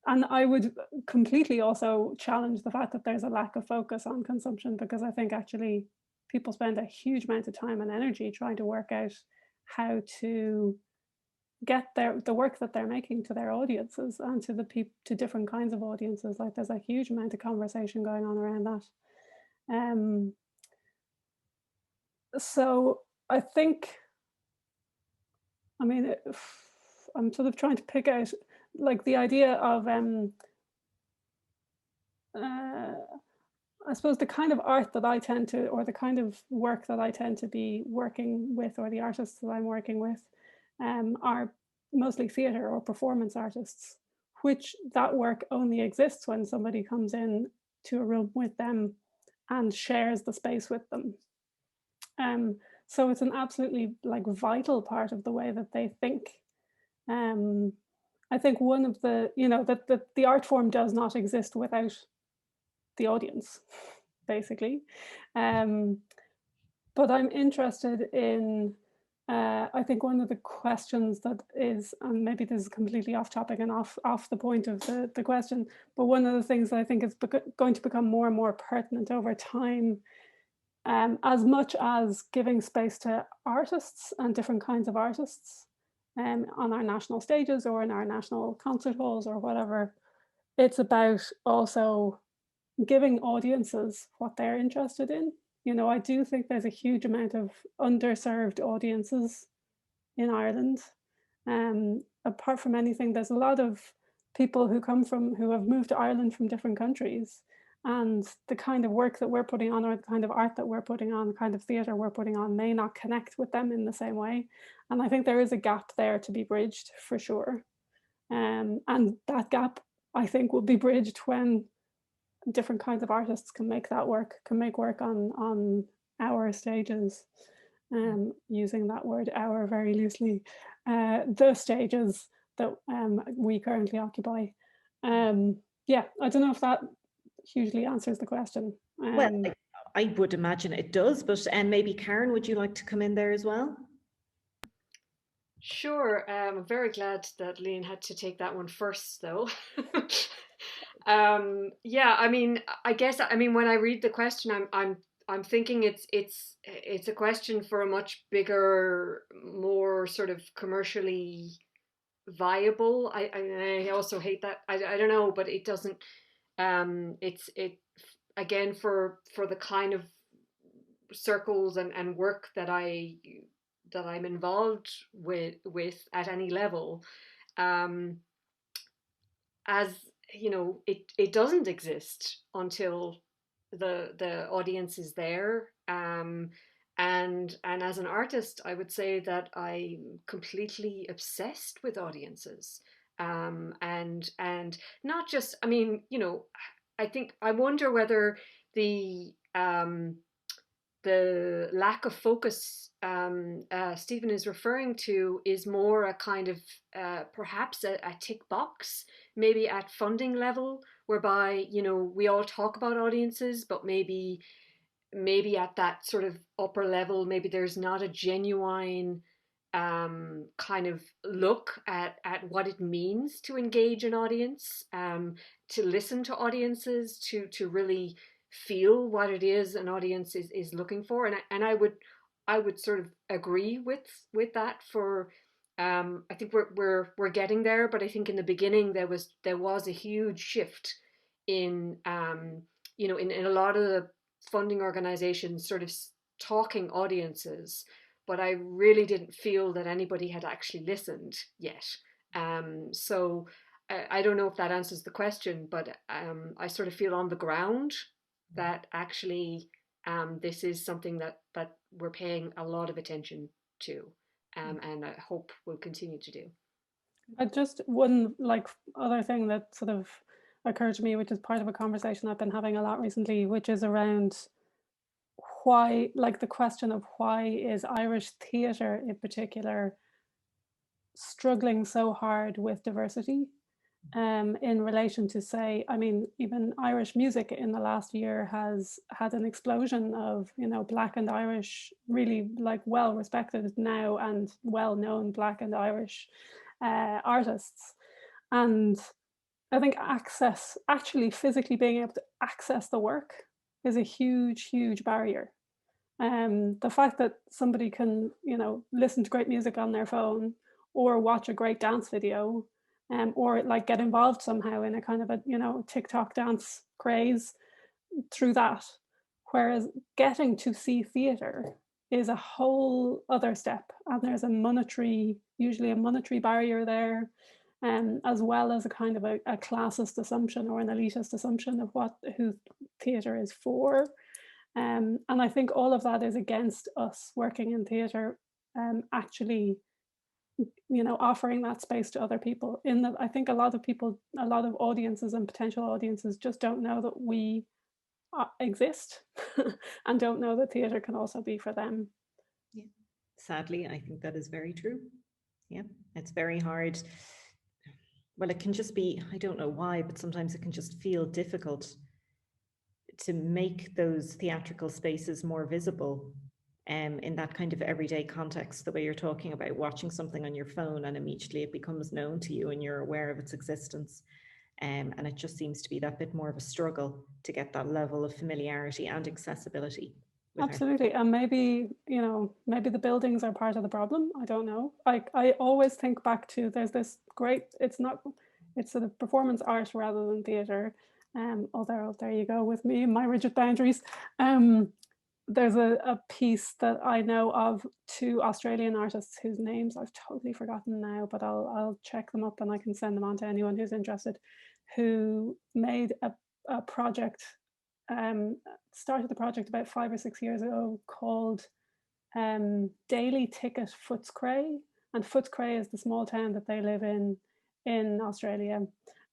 And I would completely also challenge the fact that there's a lack of focus on consumption, because I think actually people spend a huge amount of time and energy trying to work out how to get the work that they're making to their audiences, and to different kinds of audiences. Like, there's a huge amount of conversation going on around that. So I think, I mean, I'm sort of trying to pick out, like, the idea of I suppose the kind of art that I tend to, or the kind of work that I tend to be working with, or the artists that I'm working with, are mostly theatre or performance artists, which that work only exists when somebody comes in to a room with them and shares the space with them. So it's an absolutely, like, vital part of the way that they think. I think one of the, you know, that the art form does not exist without the audience, basically. But I'm interested in, I think one of the questions that is, and maybe this is completely off topic and off the point of the question, but one of the things that I think is going to become more and more pertinent over time, as much as giving space to artists and different kinds of artists on our national stages or in our national concert halls or whatever, it's about also giving audiences what they're interested in. You know, I do think there's a huge amount of underserved audiences in Ireland. Apart from anything, there's a lot of people who have moved to Ireland from different countries, and the kind of work that we're putting on, or the kind of art that we're putting on, the kind of theatre we're putting on, may not connect with them in the same way. And I think there is a gap there to be bridged, for sure. And that gap, I think, will be bridged when different kinds of artists can make work on our stages, using that word "our" very loosely, the stages that we currently occupy. Yeah, I don't know if that hugely answers the question. Well, I would imagine it does, but maybe Karen, would you like to come in there as well? Sure. I'm very glad that Lian had to take that one first, though. Yeah, I mean, I guess, I mean, when I read the question, I'm thinking it's a question for a much bigger, more sort of commercially viable. I also hate that. I don't know, but it doesn't. It again for the kind of circles and work that I'm involved with at any level, as you know, it doesn't exist until the audience is there. And as an artist, I would say that I'm completely obsessed with audiences. And not just, I mean, you know, I wonder whether the lack of focus Stephen is referring to is more a kind of perhaps a tick box, maybe at funding level, whereby, you know, we all talk about audiences, but maybe at that sort of upper level, maybe there's not a genuine kind of look at what it means to engage an audience, to listen to audiences, to really feel what it is an audience is looking for. And I would sort of agree with that. For I think we're getting there, but I think in the beginning there was a huge shift in you know, in a lot of the funding organizations sort of talking audiences, but I really didn't feel that anybody had actually listened yet. So I don't know if that answers the question, but I sort of feel on the ground that actually this is something that we're paying a lot of attention to, and I hope we'll continue to do. Just one like other thing that sort of occurred to me, which is part of a conversation I've been having a lot recently, which is around why, like the question of why is Irish theatre in particular struggling so hard with diversity, in relation to, say, I mean, even Irish music in the last year has had an explosion of, you know, Black and Irish, really like well respected now and well known Black and Irish artists. And I think access, actually physically being able to access the work, is a huge, huge barrier. The fact that somebody can, you know, listen to great music on their phone or watch a great dance video, or like get involved somehow in a kind of a, you know, TikTok dance craze through that. Whereas getting to see theatre is a whole other step, and there's usually a monetary barrier there, as well as a kind of a classist assumption or an elitist assumption of who theatre is for. And I think all of that is against us working in theatre, actually, you know, offering that space to other people. In that, I think a lot of audiences and potential audiences just don't know that we exist and don't know that theatre can also be for them. Yeah. Sadly, I think that is very true. Yeah, it's very hard. Well, it can just be, I don't know why, but sometimes it can just feel difficult to make those theatrical spaces more visible, in that kind of everyday context, the way you're talking about watching something on your phone and immediately it becomes known to you and you're aware of its existence. And it just seems to be that bit more of a struggle to get that level of familiarity and accessibility. Absolutely. And maybe, you know, maybe the buildings are part of the problem. I don't know. I always think back to, there's this great, it's sort of performance art rather than theatre. Although there you go with me, my rigid boundaries. There's a piece that I know of, two Australian artists whose names I've totally forgotten now, but I'll check them up and I can send them on to anyone who's interested, who made a project, started the project about 5 or 6 years ago, called Daily Ticket Footscray. And Footscray is the small town that they live in Australia.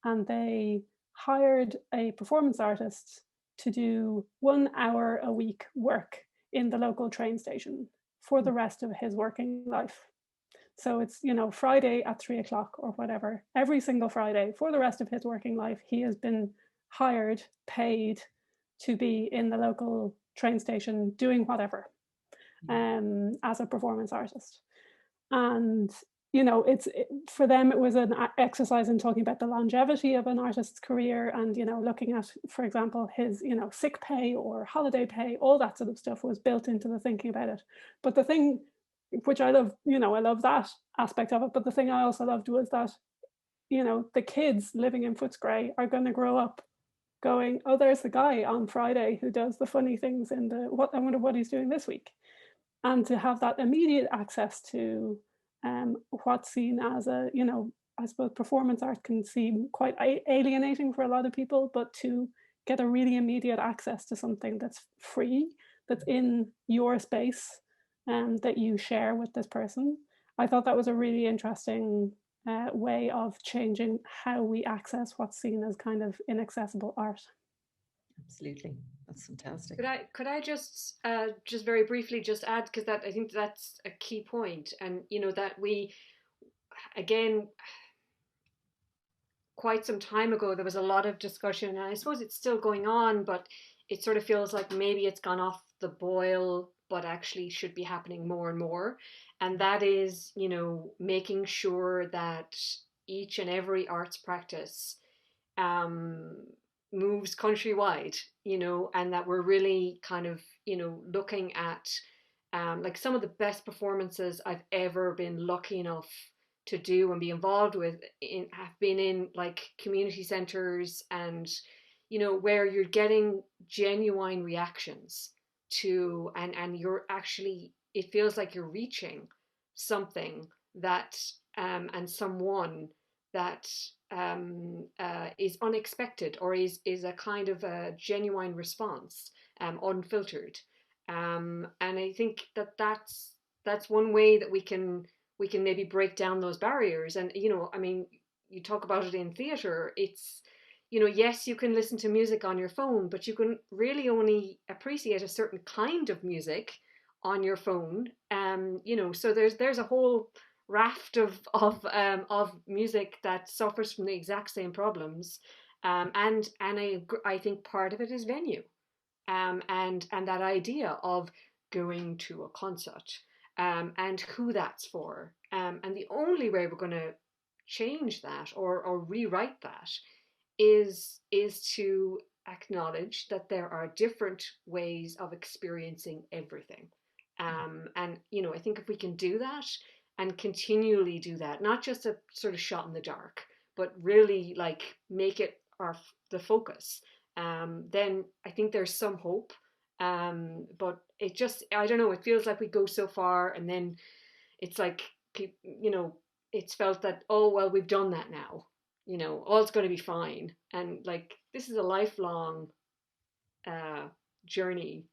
And they hired a performance artist to do 1 hour a week work in the local train station for the rest of his working life. So it's, you know, Friday at 3 o'clock or whatever, every single Friday for the rest of his working life, he has been hired, paid to be in the local train station doing whatever, as a performance artist. And, you know, for them, it was an exercise in talking about the longevity of an artist's career, and, you know, looking at, for example, his, you know, sick pay or holiday pay, all that sort of stuff was built into the thinking about it. But the thing which I love, I love that aspect of it. But the thing I also loved was that, the kids living in Footscray are going to grow up going, oh, there's the guy on Friday who does the funny things in the, I wonder what he's doing this week. And to have that immediate access to what's seen as a, I suppose performance art can seem quite alienating for a lot of people, but to get a really immediate access to something that's free, that's in your space, that you share with this person. I thought that was a really interesting way of changing how we access what's seen as kind of inaccessible art. Absolutely, that's fantastic. Could I just very briefly just add, because that I think that's a key point, and that we, again, quite some time ago there was a lot of discussion, and I suppose it's still going on, but it sort of feels like maybe it's gone off the boil, but actually should be happening more and more. And that is, making sure that each and every arts practice moves countrywide, and that we're really kind of, looking at like some of the best performances I've ever been lucky enough to do and be involved with have been in like community centres, and where you're getting genuine reactions to, and you're actually, it feels like you're reaching something that and someone that is unexpected, or is a kind of a genuine response, unfiltered, and I think that's one way that we can maybe break down those barriers. And I mean, you talk about it in theatre, it's yes, you can listen to music on your phone, but you can really only appreciate a certain kind of music on your phone. So there's a whole raft of music that suffers from the exact same problems, and I think part of it is venue, and that idea of going to a concert, and who that's for, and the only way we're going to change that or rewrite that is to acknowledge that there are different ways of experiencing everything, and I think if we can do that and continually do that, not just a sort of shot in the dark, but really like make it the focus, then I think there's some hope. But it just, I don't know, it feels like we go so far, and then it's like, it's felt that, oh well, we've done that now, all's going to be fine, and like this is a lifelong journey,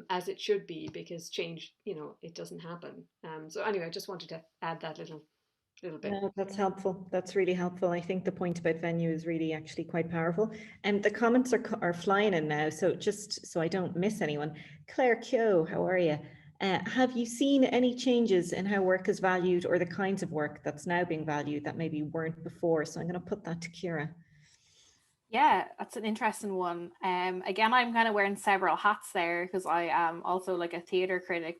as it should be, because change, it doesn't happen. So anyway, I just wanted to add that little bit. No, that's helpful. That's really helpful. I think the point about venue is really actually quite powerful. And the comments are flying in now. So just so I don't miss anyone, Claire Keogh, how are you? Have you seen any changes in how work is valued, or the kinds of work that's now being valued that maybe weren't before? So I'm going to put that to Ciara. Yeah, that's an interesting one. Again, I'm kind of wearing several hats there, because I am also like a theatre critic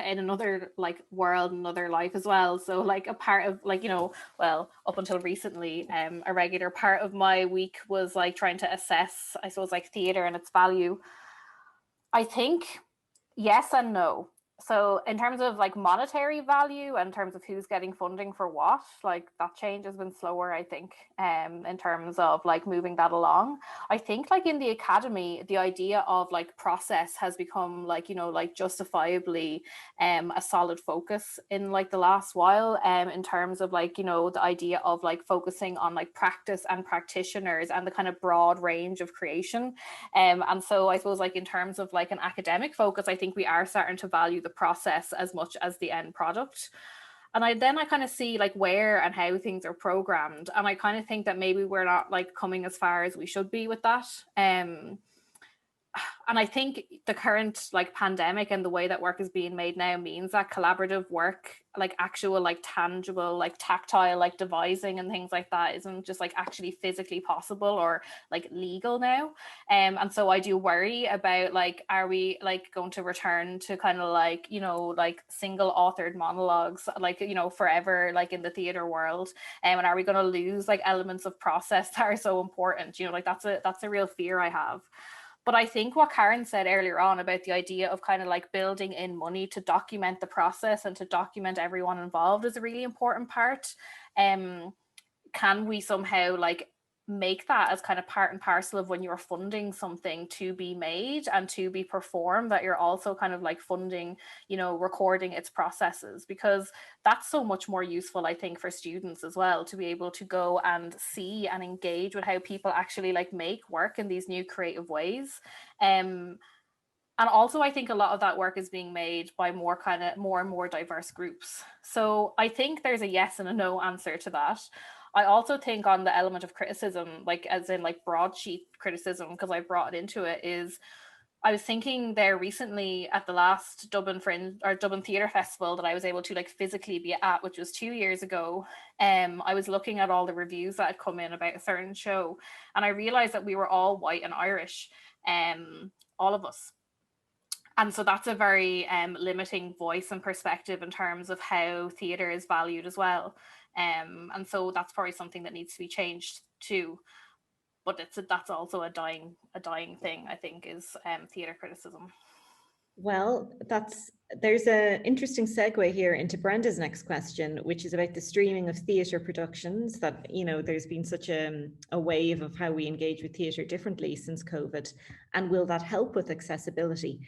in another like world, another life as well. So like a part of like, well, up until recently, a regular part of my week was like trying to assess, I suppose, like theatre and its value. I think yes and no. So in terms of like monetary value, and in terms of who's getting funding for what, like that change has been slower, I think, in terms of like moving that along. I think like in the academy, the idea of like process has become like, like justifiably a solid focus in like the last while, in terms of like, the idea of like focusing on like practice and practitioners and the kind of broad range of creation. And so I suppose like in terms of like an academic focus, I think we are starting to value the process as much as the end product. And I kind of see like where and how things are programmed, and I kind of think that maybe we're not like coming as far as we should be with that. And I think the current like pandemic and the way that work is being made now means that collaborative work, like actual like tangible like tactile like devising and things like that, isn't just like actually physically possible or like legal now. And so I do worry about like, are we like going to return to kind of like, like single authored monologues like, forever like in the theatre world, and are we going to lose like elements of process that are so important? Like that's a real fear I have. But I think what Karen said earlier on about the idea of kind of like building in money to document the process and to document everyone involved is a really important part. Can we somehow like make that as kind of part and parcel of when you're funding something to be made and to be performed, that you're also kind of like funding, you know, recording its processes, because that's so much more useful, I think, for students as well, to be able to go and see and engage with how people actually like make work in these new creative ways. And also I think a lot of that work is being made by more and more diverse groups. So I think there's a yes and a no answer to that. I also think on the element of criticism, like as in like broadsheet criticism, because I brought it into it, is I was thinking there recently at the last Dublin Theatre Festival that I was able to like physically be at, which was 2 years ago. I was looking at all the reviews that had come in about a certain show, and I realized that we were all white and Irish, all of us. And so that's a very limiting voice and perspective in terms of how theatre is valued as well. And so that's probably something that needs to be changed too. But that's also a dying thing, I think, is theatre criticism. Well, there's an interesting segue here into Brenda's next question, which is about the streaming of theatre productions. That, you know, there's been such a wave of how we engage with theatre differently since COVID, and will that help with accessibility?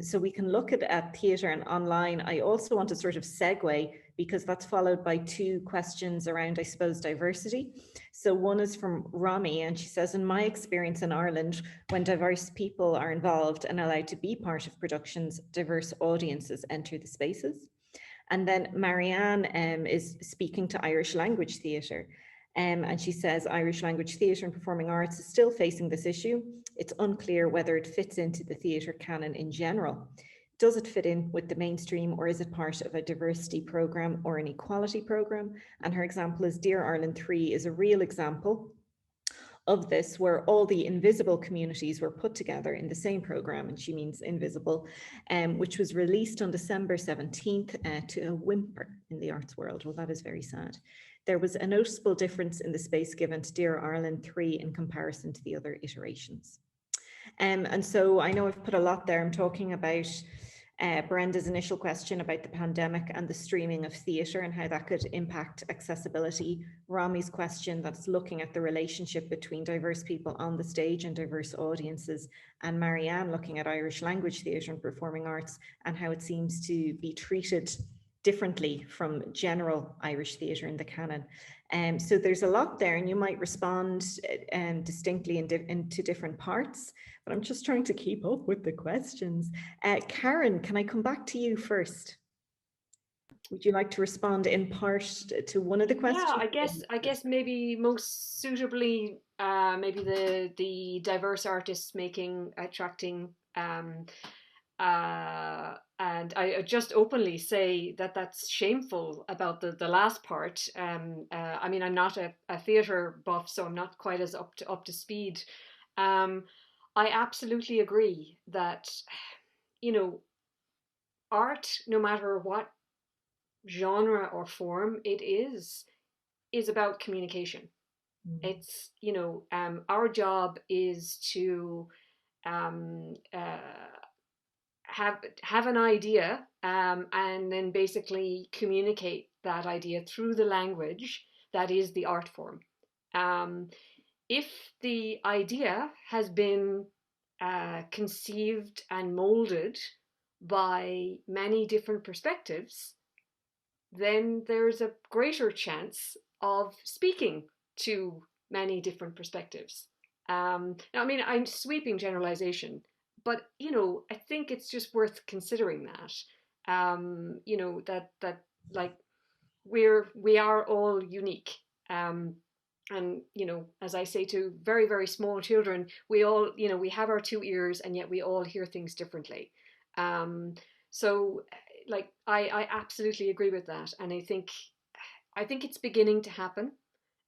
So we can look at theatre and online. I also want to sort of segue, because that's followed by two questions around, I suppose, diversity. So one is from Rami, and she says, in my experience in Ireland, when diverse people are involved and allowed to be part of productions, diverse audiences enter the spaces. And then Marianne is speaking to Irish language theatre. And she says Irish language theatre and performing arts is still facing this issue. It's unclear whether it fits into the theatre canon in general. Does it fit in with the mainstream, or is it part of a diversity programme or an equality programme? And her example is Dear Ireland 3 is a real example of this, where all the invisible communities were put together in the same programme, and she means invisible, which was released on December 17th to a whimper in the arts world. Well, that is very sad. There was a noticeable difference in the space given to Dear Ireland 3 in comparison to the other iterations. And so I know I've put a lot there. I'm talking about Brenda's initial question about the pandemic and the streaming of theatre and how that could impact accessibility. Rami's question that's looking at the relationship between diverse people on the stage and diverse audiences. And Marianne looking at Irish language theatre and performing arts and how it seems to be treated differently from general Irish theatre in the canon. So there's a lot there, and you might respond distinctly into different parts, but I'm just trying to keep up with the questions. Karen, can I come back to you first? Would you like to respond in part to one of the questions? Yeah, I guess maybe most suitably, maybe the diverse artists attracting. And I just openly say that that's shameful about the last part. I mean, I'm not a theatre buff, so I'm not quite as up to speed. I absolutely agree that, you know, art, no matter what genre or form it is about communication. It's, you know, our job is to have an idea and then basically communicate that idea through the language that is the art form. If the idea has been conceived and molded by many different perspectives, then there's a greater chance of speaking to many different perspectives. Now, I mean, I'm sweeping generalization, but, you know, I think it's just worth considering that, you know, that like we are all unique. And, you know, as I say to very, very small children, we all, you know, we have our two ears and yet we all hear things differently. So like, I absolutely agree with that. And I think it's beginning to happen.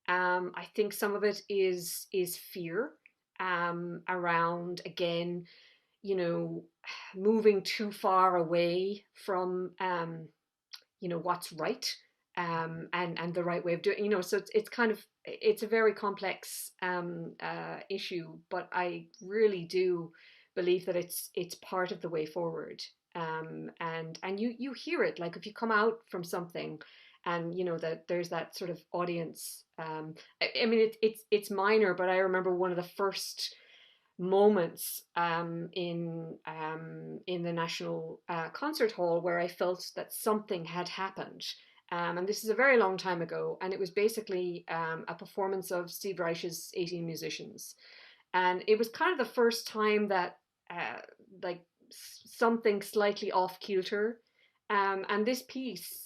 I think some of it is fear around, again, you know, moving too far away from, you know, what's right. and the right way of doing, so it's kind of, it's a very complex issue, but I really do believe that it's part of the way forward. And you hear it, like if you come out from something and that there's that sort of audience. I mean, it's minor, but I remember one of the first moments in the National Concert Hall where I felt that something had happened. And this is a very long time ago, and it was basically a performance of Steve Reich's 18 Musicians. And it was kind of the first time that like something slightly off kilter. And this piece,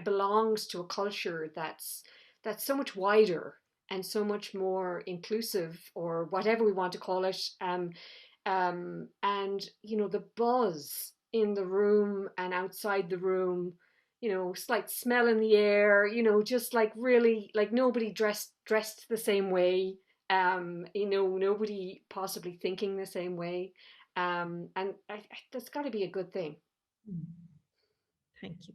belongs to a culture that's so much wider and so much more inclusive, or whatever we want to call it. And the buzz in the room and outside the room, slight smell in the air, just like really, like nobody dressed the same way, nobody possibly thinking the same way. And that's got to be a good thing. Thank you.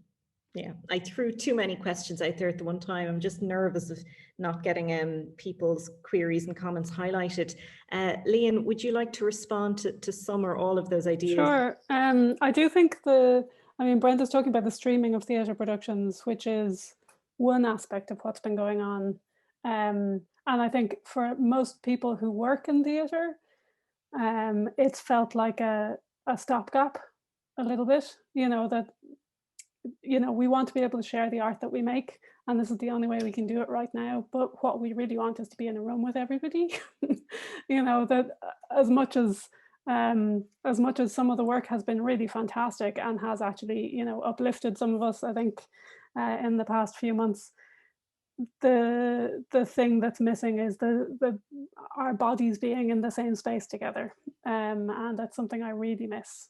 Yeah, I threw too many questions out there at the one time. I'm just nervous of not getting people's queries and comments highlighted. Lian, would you like to respond to some or all of those ideas? Sure. I do think Brenda's talking about the streaming of theatre productions, which is one aspect of what's been going on. And I think for most people who work in theatre, it's felt like a stopgap a little bit, that we want to be able to share the art that we make, and this is the only way we can do it right now. But what we really want is to be in a room with everybody. That as much as some of the work has been really fantastic and has actually, uplifted some of us, I think, in the past few months, the thing that's missing is our bodies being in the same space together, and that's something I really miss.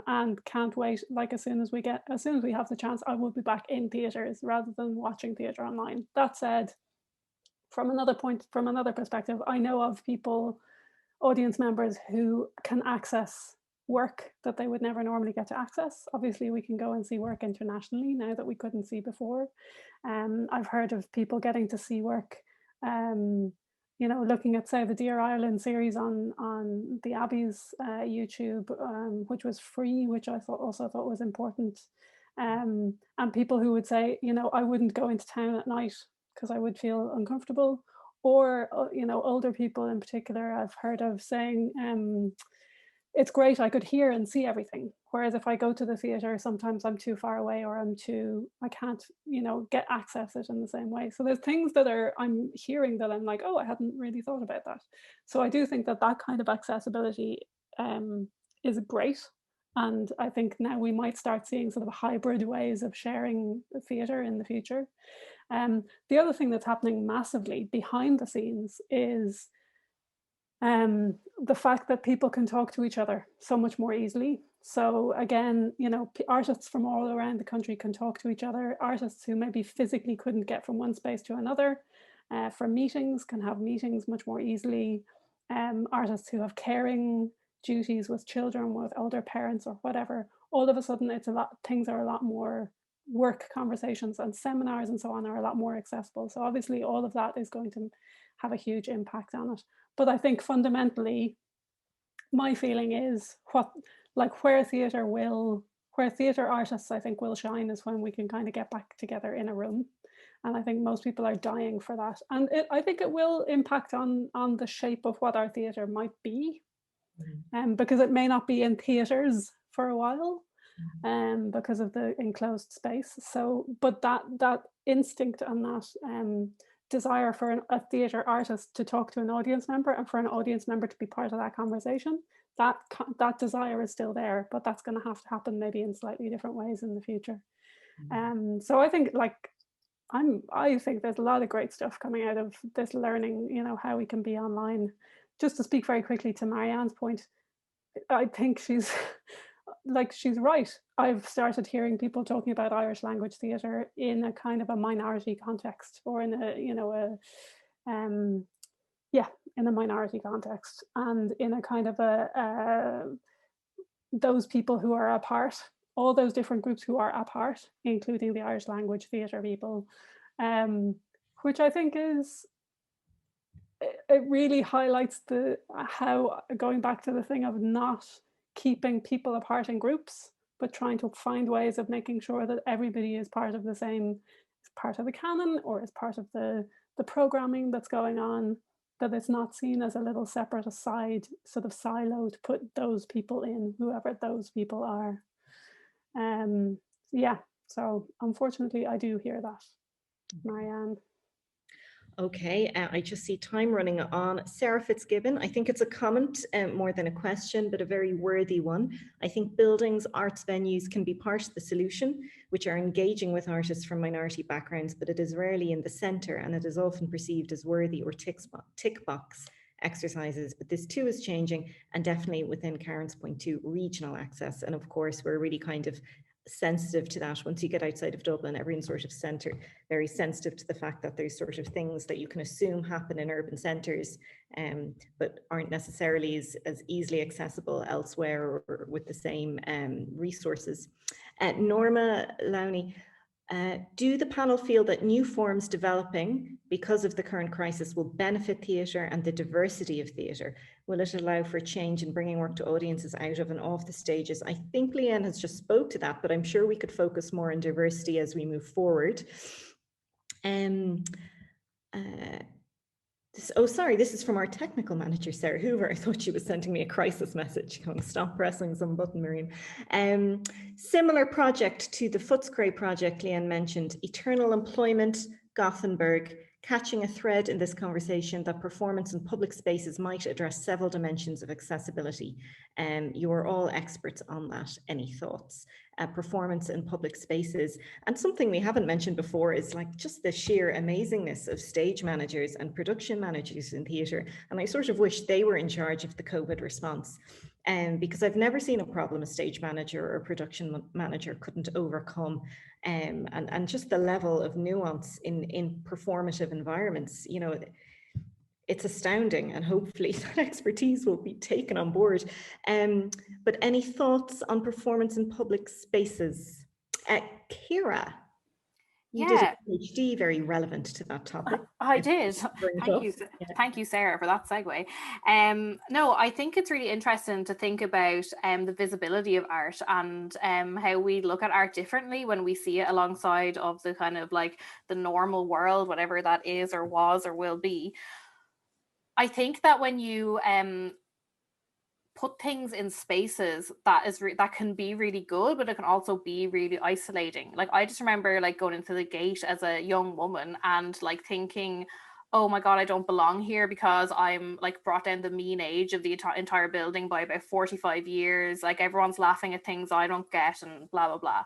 And can't wait. Like as soon as we have the chance, I will be back in theatres rather than watching theatre online. That said, from another perspective, I know of people, audience members, who can access work that they would never normally get to access. Obviously, we can go and see work internationally now that we couldn't see before. I've heard of people getting to see work, looking at, say, the Dear Ireland series on the Abbey's YouTube, which was free, which I also thought was important. And people who would say, I wouldn't go into town at night because I would feel uncomfortable. Or, older people in particular, I've heard of saying, it's great, I could hear and see everything. Whereas if I go to the theatre, sometimes I'm too far away, or I can't, get access it in the same way. So there's things that I'm hearing that I'm like, oh, I hadn't really thought about that. So I do think that kind of accessibility is great. And I think now we might start seeing sort of hybrid ways of sharing the theatre in the future. The other thing that's happening massively behind the scenes is the fact that people can talk to each other so much more easily. So again, artists from all around the country can talk to each other. Artists who maybe physically couldn't get from one space to another for meetings can have meetings much more easily. Artists who have caring duties with children, with older parents or whatever, all of a sudden things are a lot more, work conversations and seminars and so on are a lot more accessible. So obviously all of that is going to have a huge impact on it. But I think fundamentally, my feeling is where theatre artists, I think, will shine is when we can kind of get back together in a room. And I think most people are dying for that. And I think it will impact on the shape of what our theatre might be, because it may not be in theatres for a while, because of the enclosed space. So, but that instinct and that desire for a theatre artist to talk to an audience member and for an audience member to be part of that conversation, that desire is still there, but that's going to have to happen maybe in slightly different ways in the future. So I think I think there's a lot of great stuff coming out of this learning, how we can be online. Just to speak very quickly to Marianne's point, I think she's right. I've started hearing people talking about Irish language theatre in a kind of a minority context, or in a minority context, and in a kind of those people who are apart all those different groups who are apart, including the Irish language theatre people, which I think is, it really highlights how, going back to the thing of not keeping people apart in groups, but trying to find ways of making sure that everybody is part of the same, is part of the canon, or is part of the programming that's going on, that it's not seen as a little separate aside sort of silo to put those people in, whoever those people are. Yeah, so unfortunately I do hear that, Marianne. Okay, I just see time running on. Sarah Fitzgibbon, I think it's a comment more than a question, but a very worthy one. I think buildings, arts venues can be part of the solution, which are engaging with artists from minority backgrounds, but it is rarely in the centre, and it is often perceived as worthy or tick box exercises. But this too is changing, and definitely within Karen's point too, regional access. And of course, we're really kind of sensitive to that. Once you get outside of Dublin, everyone's sort of very sensitive to the fact that there's sort of things that you can assume happen in urban centres, but aren't necessarily as easily accessible elsewhere or with the same resources. Norma Lowney, do the panel feel that new forms developing because of the current crisis will benefit theatre and the diversity of theatre? Will it allow for change in bringing work to audiences out of and off the stages? I think Lian has just spoke to that, but I'm sure we could focus more on diversity as we move forward. This is from our technical manager, Sarah Hoover. I thought she was sending me a crisis message going, stop pressing some button, Miriam. Similar project to the Footscray project Lian mentioned, Eternal Employment, Gothenburg, catching a thread in this conversation that performance in public spaces might address several dimensions of accessibility. You are all experts on that. Any thoughts? Performance in public spaces. And something we haven't mentioned before is like just the sheer amazingness of stage managers and production managers in theatre. And I sort of wish they were in charge of the COVID response. Because I've never seen a problem a stage manager or a production manager couldn't overcome. And just the level of nuance in performative environments, you know, it's astounding, and hopefully that expertise will be taken on board. But any thoughts on performance in public spaces? Ciara, you did a PhD very relevant to that topic. I did. Thank you, Sarah, for that segue. No, I think it's really interesting to think about the visibility of art and how we look at art differently when we see it alongside of the kind of like the normal world, whatever that is or was or will be. I think that when you put things in spaces that can be really good, but it can also be really isolating. Like I just remember like going into the gate as a young woman and like thinking, oh my God, I don't belong here because I'm like brought down the mean age of the entire building by about 45 years. Like everyone's laughing at things I don't get and blah, blah, blah.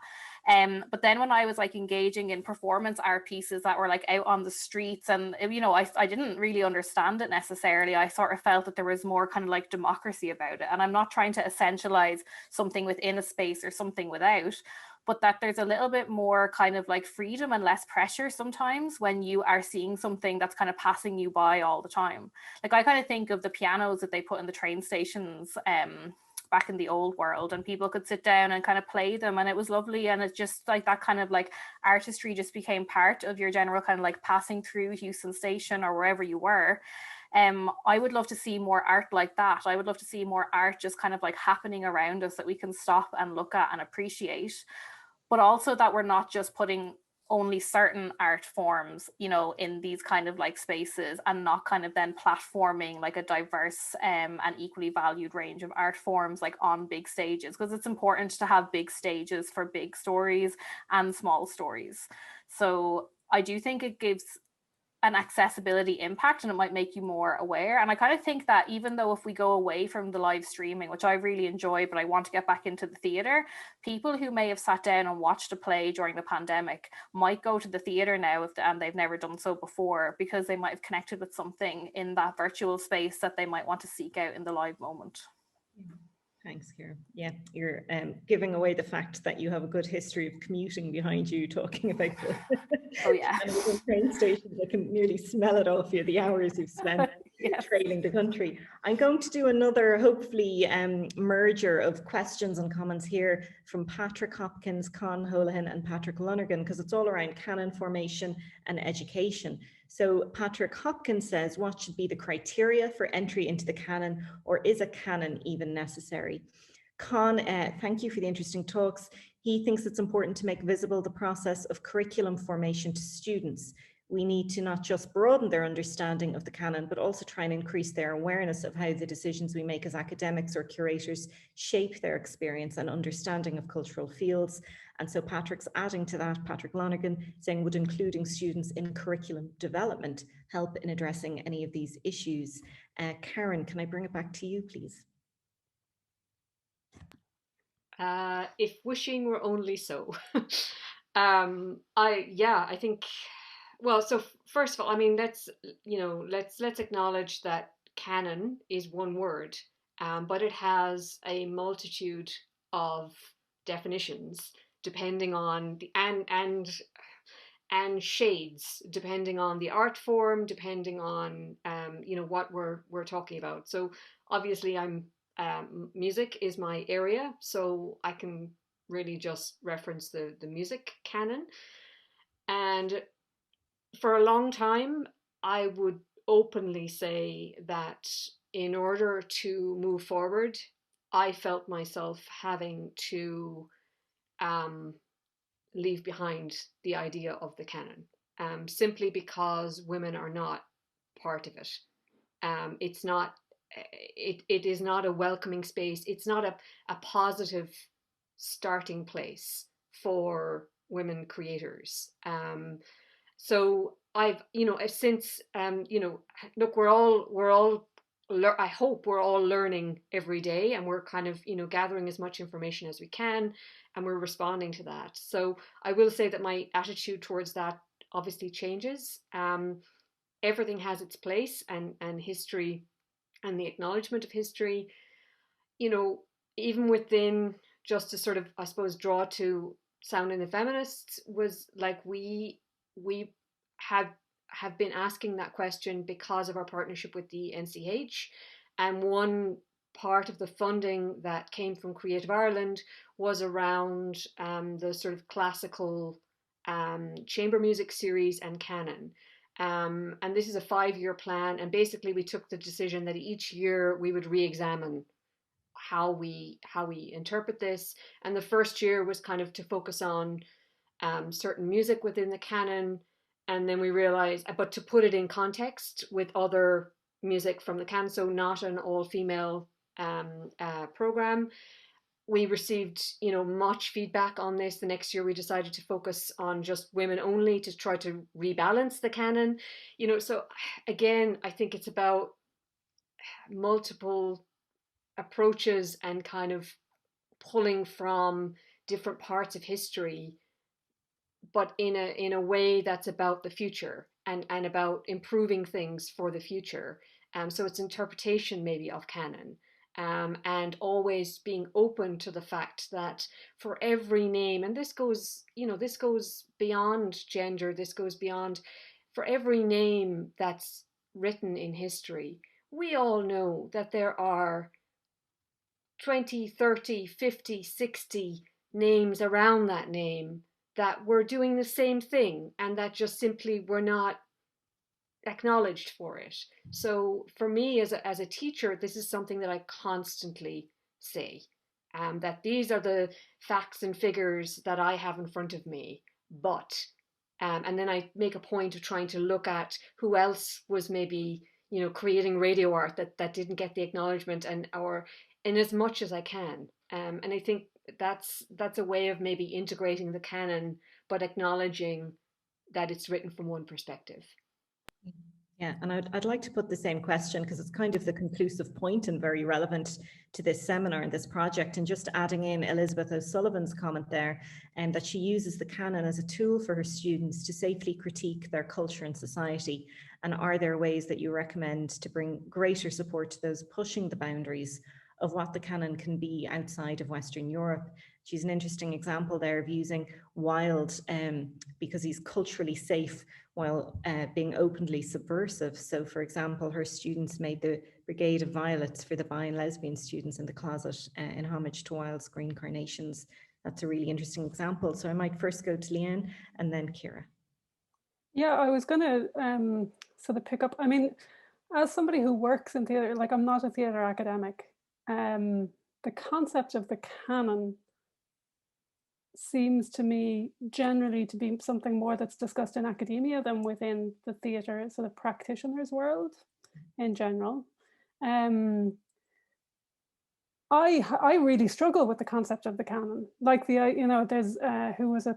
But then when I was like engaging in performance art pieces that were like out on the streets and, you know, I didn't really understand it necessarily. I sort of felt that there was more kind of like democracy about it. And I'm not trying to essentialize something within a space or something without, but that there's a little bit more kind of like freedom and less pressure sometimes when you are seeing something that's kind of passing you by all the time. Like I kind of think of the pianos that they put in the train stations back in the old world, and people could sit down and kind of play them, and it was lovely, and it's just like that kind of like artistry just became part of your general kind of like passing through Houston Station or wherever you were. I would love to see more art like that. I would love to see more art just kind of like happening around us that we can stop and look at and appreciate, but also that we're not just putting only certain art forms, you know, in these kind of like spaces and not kind of then platforming like a diverse and equally valued range of art forms like on big stages, because it's important to have big stages for big stories and small stories. So I do think it gives an accessibility impact and it might make you more aware. And I kind of think that even though if we go away from the live streaming, which I really enjoy, but I want to get back into the theatre, people who may have sat down and watched a play during the pandemic might go to the theatre now and they've never done so before, because they might have connected with something in that virtual space that they might want to seek out in the live moment. Thanks, Ciara. Yeah, you're giving away the fact that you have a good history of commuting behind you, talking about the Oh yeah. train stations. I can nearly smell it off you, the hours you've spent Yes. trailing the country. I'm going to do another, hopefully, merger of questions and comments here from Patrick Hopkins, Con Holohan, and Patrick Lonergan, because it's all around canon formation and education. So Patrick Hopkins says, what should be the criteria for entry into the canon, or is a canon even necessary? Con, thank you for the interesting talks. He thinks it's important to make visible the process of curriculum formation to students. We need to not just broaden their understanding of the canon, but also try and increase their awareness of how the decisions we make as academics or curators shape their experience and understanding of cultural fields. And so Patrick's adding to that, Patrick Lonergan, saying, would including students in curriculum development help in addressing any of these issues? Karen, can I bring it back to you, please? If wishing were only so. I think, well, so first of all, I mean, let's acknowledge that canon is one word, but it has a multitude of definitions depending on the and shades depending on the art form, depending on what we're talking about. So obviously music is my area, so I can really just reference the music canon. And for a long time, I would openly say that in order to move forward, I felt myself having to leave behind the idea of the canon, simply because women are not part of it. It's not. It is not a welcoming space. It's not a positive starting place for women creators. So I've, since, look, we're all, I hope we're all learning every day, and we're kind of, gathering as much information as we can, and we're responding to that. So I will say that my attitude towards that obviously changes. Everything has its place, and history and the acknowledgement of history, even within, just to sort of, I suppose, draw to sounding the feminists, was like we have been asking that question because of our partnership with the NCH, and one part of the funding that came from Creative Ireland was around the sort of classical chamber music series and canon. And this is a 5-year plan, and basically we took the decision that each year we would re-examine how we interpret this. And the first year was kind of to focus on certain music within the canon, and then we realized, but to put it in context with other music from the canon, so not an all-female program. We received, much feedback on this. The next year we decided to focus on just women only, to try to rebalance the canon. So again, I think it's about multiple approaches and kind of pulling from different parts of history, but in a way that's about the future and about improving things for the future. So it's interpretation maybe of canon. And always being open to the fact that for every name, and this goes beyond gender, this goes beyond, for every name that's written in history, we all know that there are 20, 30, 50, 60 names around that name that were doing the same thing, and that just simply were not acknowledged for it. So for me as a teacher, this is something that I constantly say, that these are the facts and figures that I have in front of me, but and then I make a point of trying to look at who else was maybe creating radio art that didn't get the acknowledgement, and or in as much as I can, and I think that's a way of maybe integrating the canon, but acknowledging that it's written from one perspective. Yeah, and I'd like to put the same question, because it's kind of the conclusive point and very relevant to this seminar and this project, and just adding in Elizabeth O'Sullivan's comment there, and that she uses the canon as a tool for her students to safely critique their culture and society. And are there ways that you recommend to bring greater support to those pushing the boundaries of what the canon can be outside of Western Europe. She's an interesting example there of using Wilde because he's culturally safe while being openly subversive. So for example, her students made the Brigade of Violets for the bi and lesbian students in the closet in homage to Wilde's Green Carnations. That's a really interesting example. So I might first go to Lian and then Ciara. Yeah, I was going to sort of pick up, I mean, as somebody who works in theatre, like I'm not a theatre academic, the concept of the canon seems to me generally to be something more that's discussed in academia than within the theatre sort of practitioners world in general. I really struggle with the concept of the canon. Like there's who was it?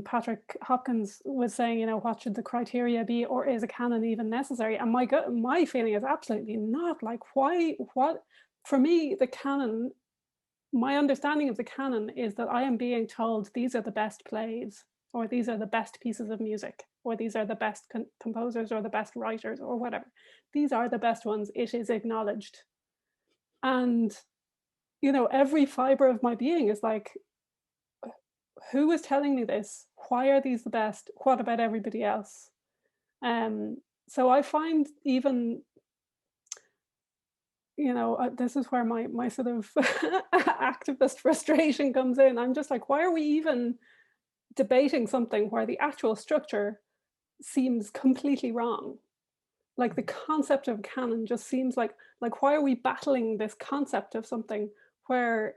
Patrick Hopkins was saying, what should the criteria be, or is a canon even necessary? And my feeling is absolutely not. Like, what? For me, the canon, my understanding of the canon is that I am being told these are the best plays, or these are the best pieces of music, or these are the best composers, or the best writers, or whatever. These are the best ones. It is acknowledged, and every fiber of my being is like, who is telling me this? Why are these the best? What about everybody else? So I find even, this is where my sort of activist frustration comes in. I'm just like, why are we even debating something where the actual structure seems completely wrong? Like the concept of canon just seems like why are we battling this concept of something where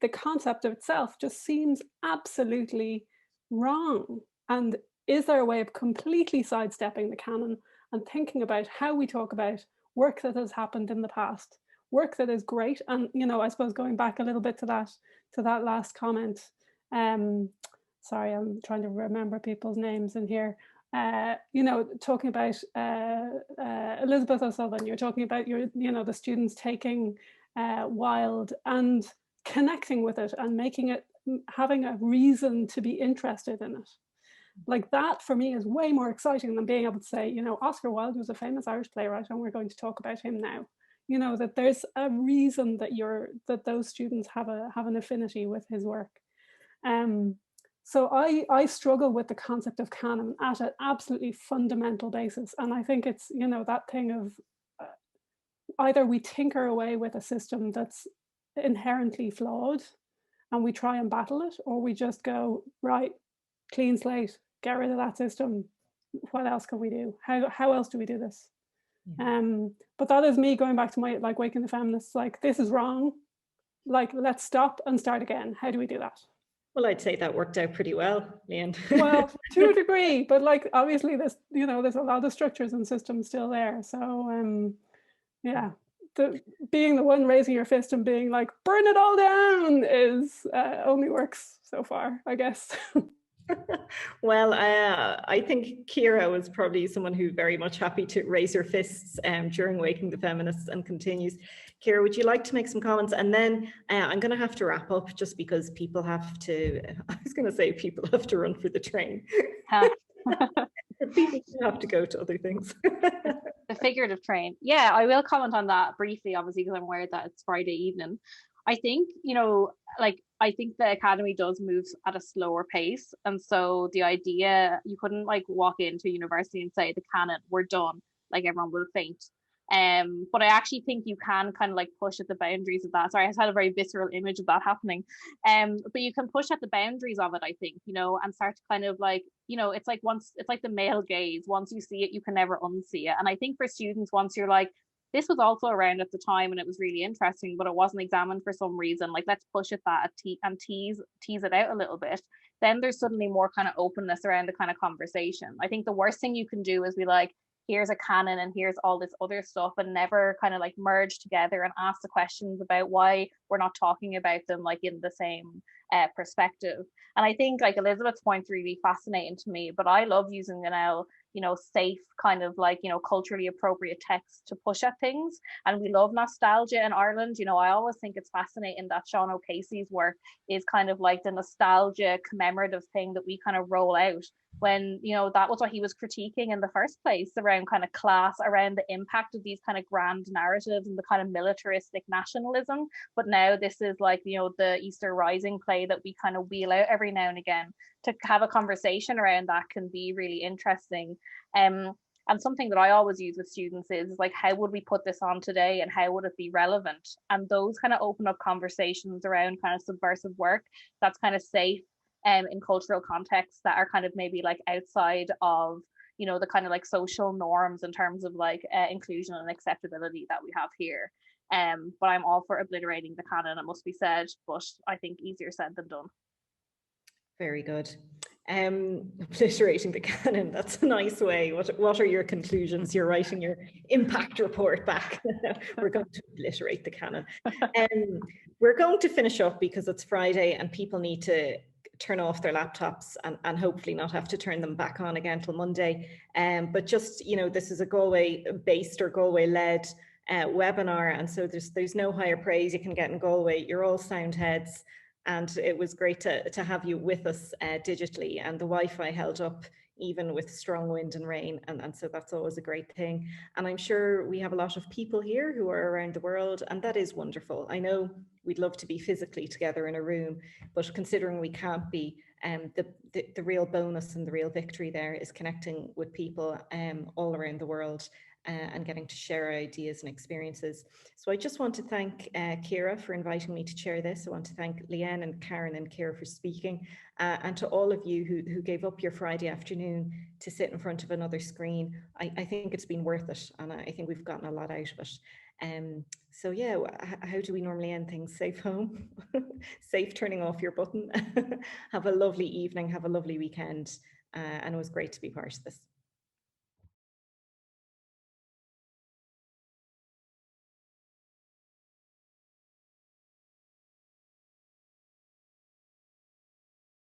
the concept of itself just seems absolutely wrong? And is there a way of completely sidestepping the canon and thinking about how we talk about work that has happened in the past, work that is great? And I suppose going back a little bit to that last comment, sorry, I'm trying to remember people's names in here. Talking about Elizabeth O'Sullivan, you're talking about the students taking Wilde and connecting with it and having a reason to be interested in it. Like that for me is way more exciting than being able to say, Oscar Wilde was a famous Irish playwright and we're going to talk about him now. That there's a reason that those students have an affinity with his work. So I struggle with the concept of canon at an absolutely fundamental basis. And I think it's, that thing of either we tinker away with a system that's inherently flawed and we try and battle it, or we just go, right, clean slate, get rid of that system. What else can we do? How else do we do this? Yeah. But that is me going back to my, like, Waking the Feminists, like, this is wrong. Like, let's stop and start again. How do we do that? Well, I'd say that worked out pretty well, Lian. Well, to a degree, but like obviously there's a lot of structures and systems still there. So yeah, being the one raising your fist and being like, burn it all down is only works so far, I guess. Well, I think Ciara was probably someone who's very much happy to raise her fists during Waking the Feminists and continues. Ciara, would you like to make some comments? And then I'm going to have to wrap up just because people have to, I was going to say people have to run for the train. People have to go to other things. The figurative train. Yeah, I will comment on that briefly, obviously, because I'm aware that it's Friday evening. I think, I think the academy does move at a slower pace. And so the idea, you couldn't walk into university and say the canon, we're done, like everyone will faint. But I actually think you can kind of push at the boundaries of that. Sorry, I just had a very visceral image of that happening. But you can push at the boundaries of it, I think, and start to kind of it's like the male gaze. Once you see it, you can never unsee it. And I think for students, once you're like, this was also around at the time and it was really interesting, but it wasn't examined for some reason. Let's push at that and tease it out a little bit. Then there's suddenly more kind of openness around the kind of conversation. I think the worst thing you can do is be like, here's a canon and here's all this other stuff, and never kind of merge together and ask the questions about why we're not talking about them in the same perspective. And I think Elizabeth's point's really fascinating to me, but I love using safe kind of culturally appropriate text to push at things. And we love nostalgia in Ireland. I always think it's fascinating that Sean O'Casey's work is kind of the nostalgia commemorative thing that we kind of roll out. when, you know, that was what he was critiquing in the first place, around kind of class, around the impact of these kind of grand narratives and the kind of militaristic nationalism. But now this is like, you know, the Easter Rising play that we kind of wheel out every now and again. To have a conversation around that can be really interesting. And something that I always use with students is like, how would we put this on today and how would it be relevant? And those kind of open up conversations around kind of subversive work that's kind of safe in cultural contexts that are kind of maybe like outside of, you know, the kind of like social norms in terms of like inclusion and acceptability that we have here. But I'm all for obliterating the canon, it must be said, but I think easier said than done. Very good. Obliterating the canon, that's a nice way. What are your conclusions? You're writing your impact report back. We're going to obliterate the canon. We're going to finish up because it's Friday and people need to turn off their laptops and hopefully not have to turn them back on again till Monday. But just, you know, this is a Galway-based or Galway-led webinar, and so there's no higher praise you can get in Galway. You're all sound heads. And it was great to have you with us digitally, and the Wi-Fi held up even with strong wind and rain, and so that's always a great thing. And I'm sure we have a lot of people here who are around the world, and that is wonderful. I know we'd love to be physically together in a room, but considering we can't be, the real bonus and the real victory there is connecting with people all around the world. And getting to share ideas and experiences. So I just want to thank Ciara for inviting me to chair this. I want to thank Lian and Karen and Ciara for speaking, and to all of you who gave up your Friday afternoon to sit in front of another screen. I think it's been worth it, and I think we've gotten a lot out of it. So yeah, how do we normally end things? Safe home, safe turning off your button. Have a lovely evening, have a lovely weekend, and it was great to be part of this.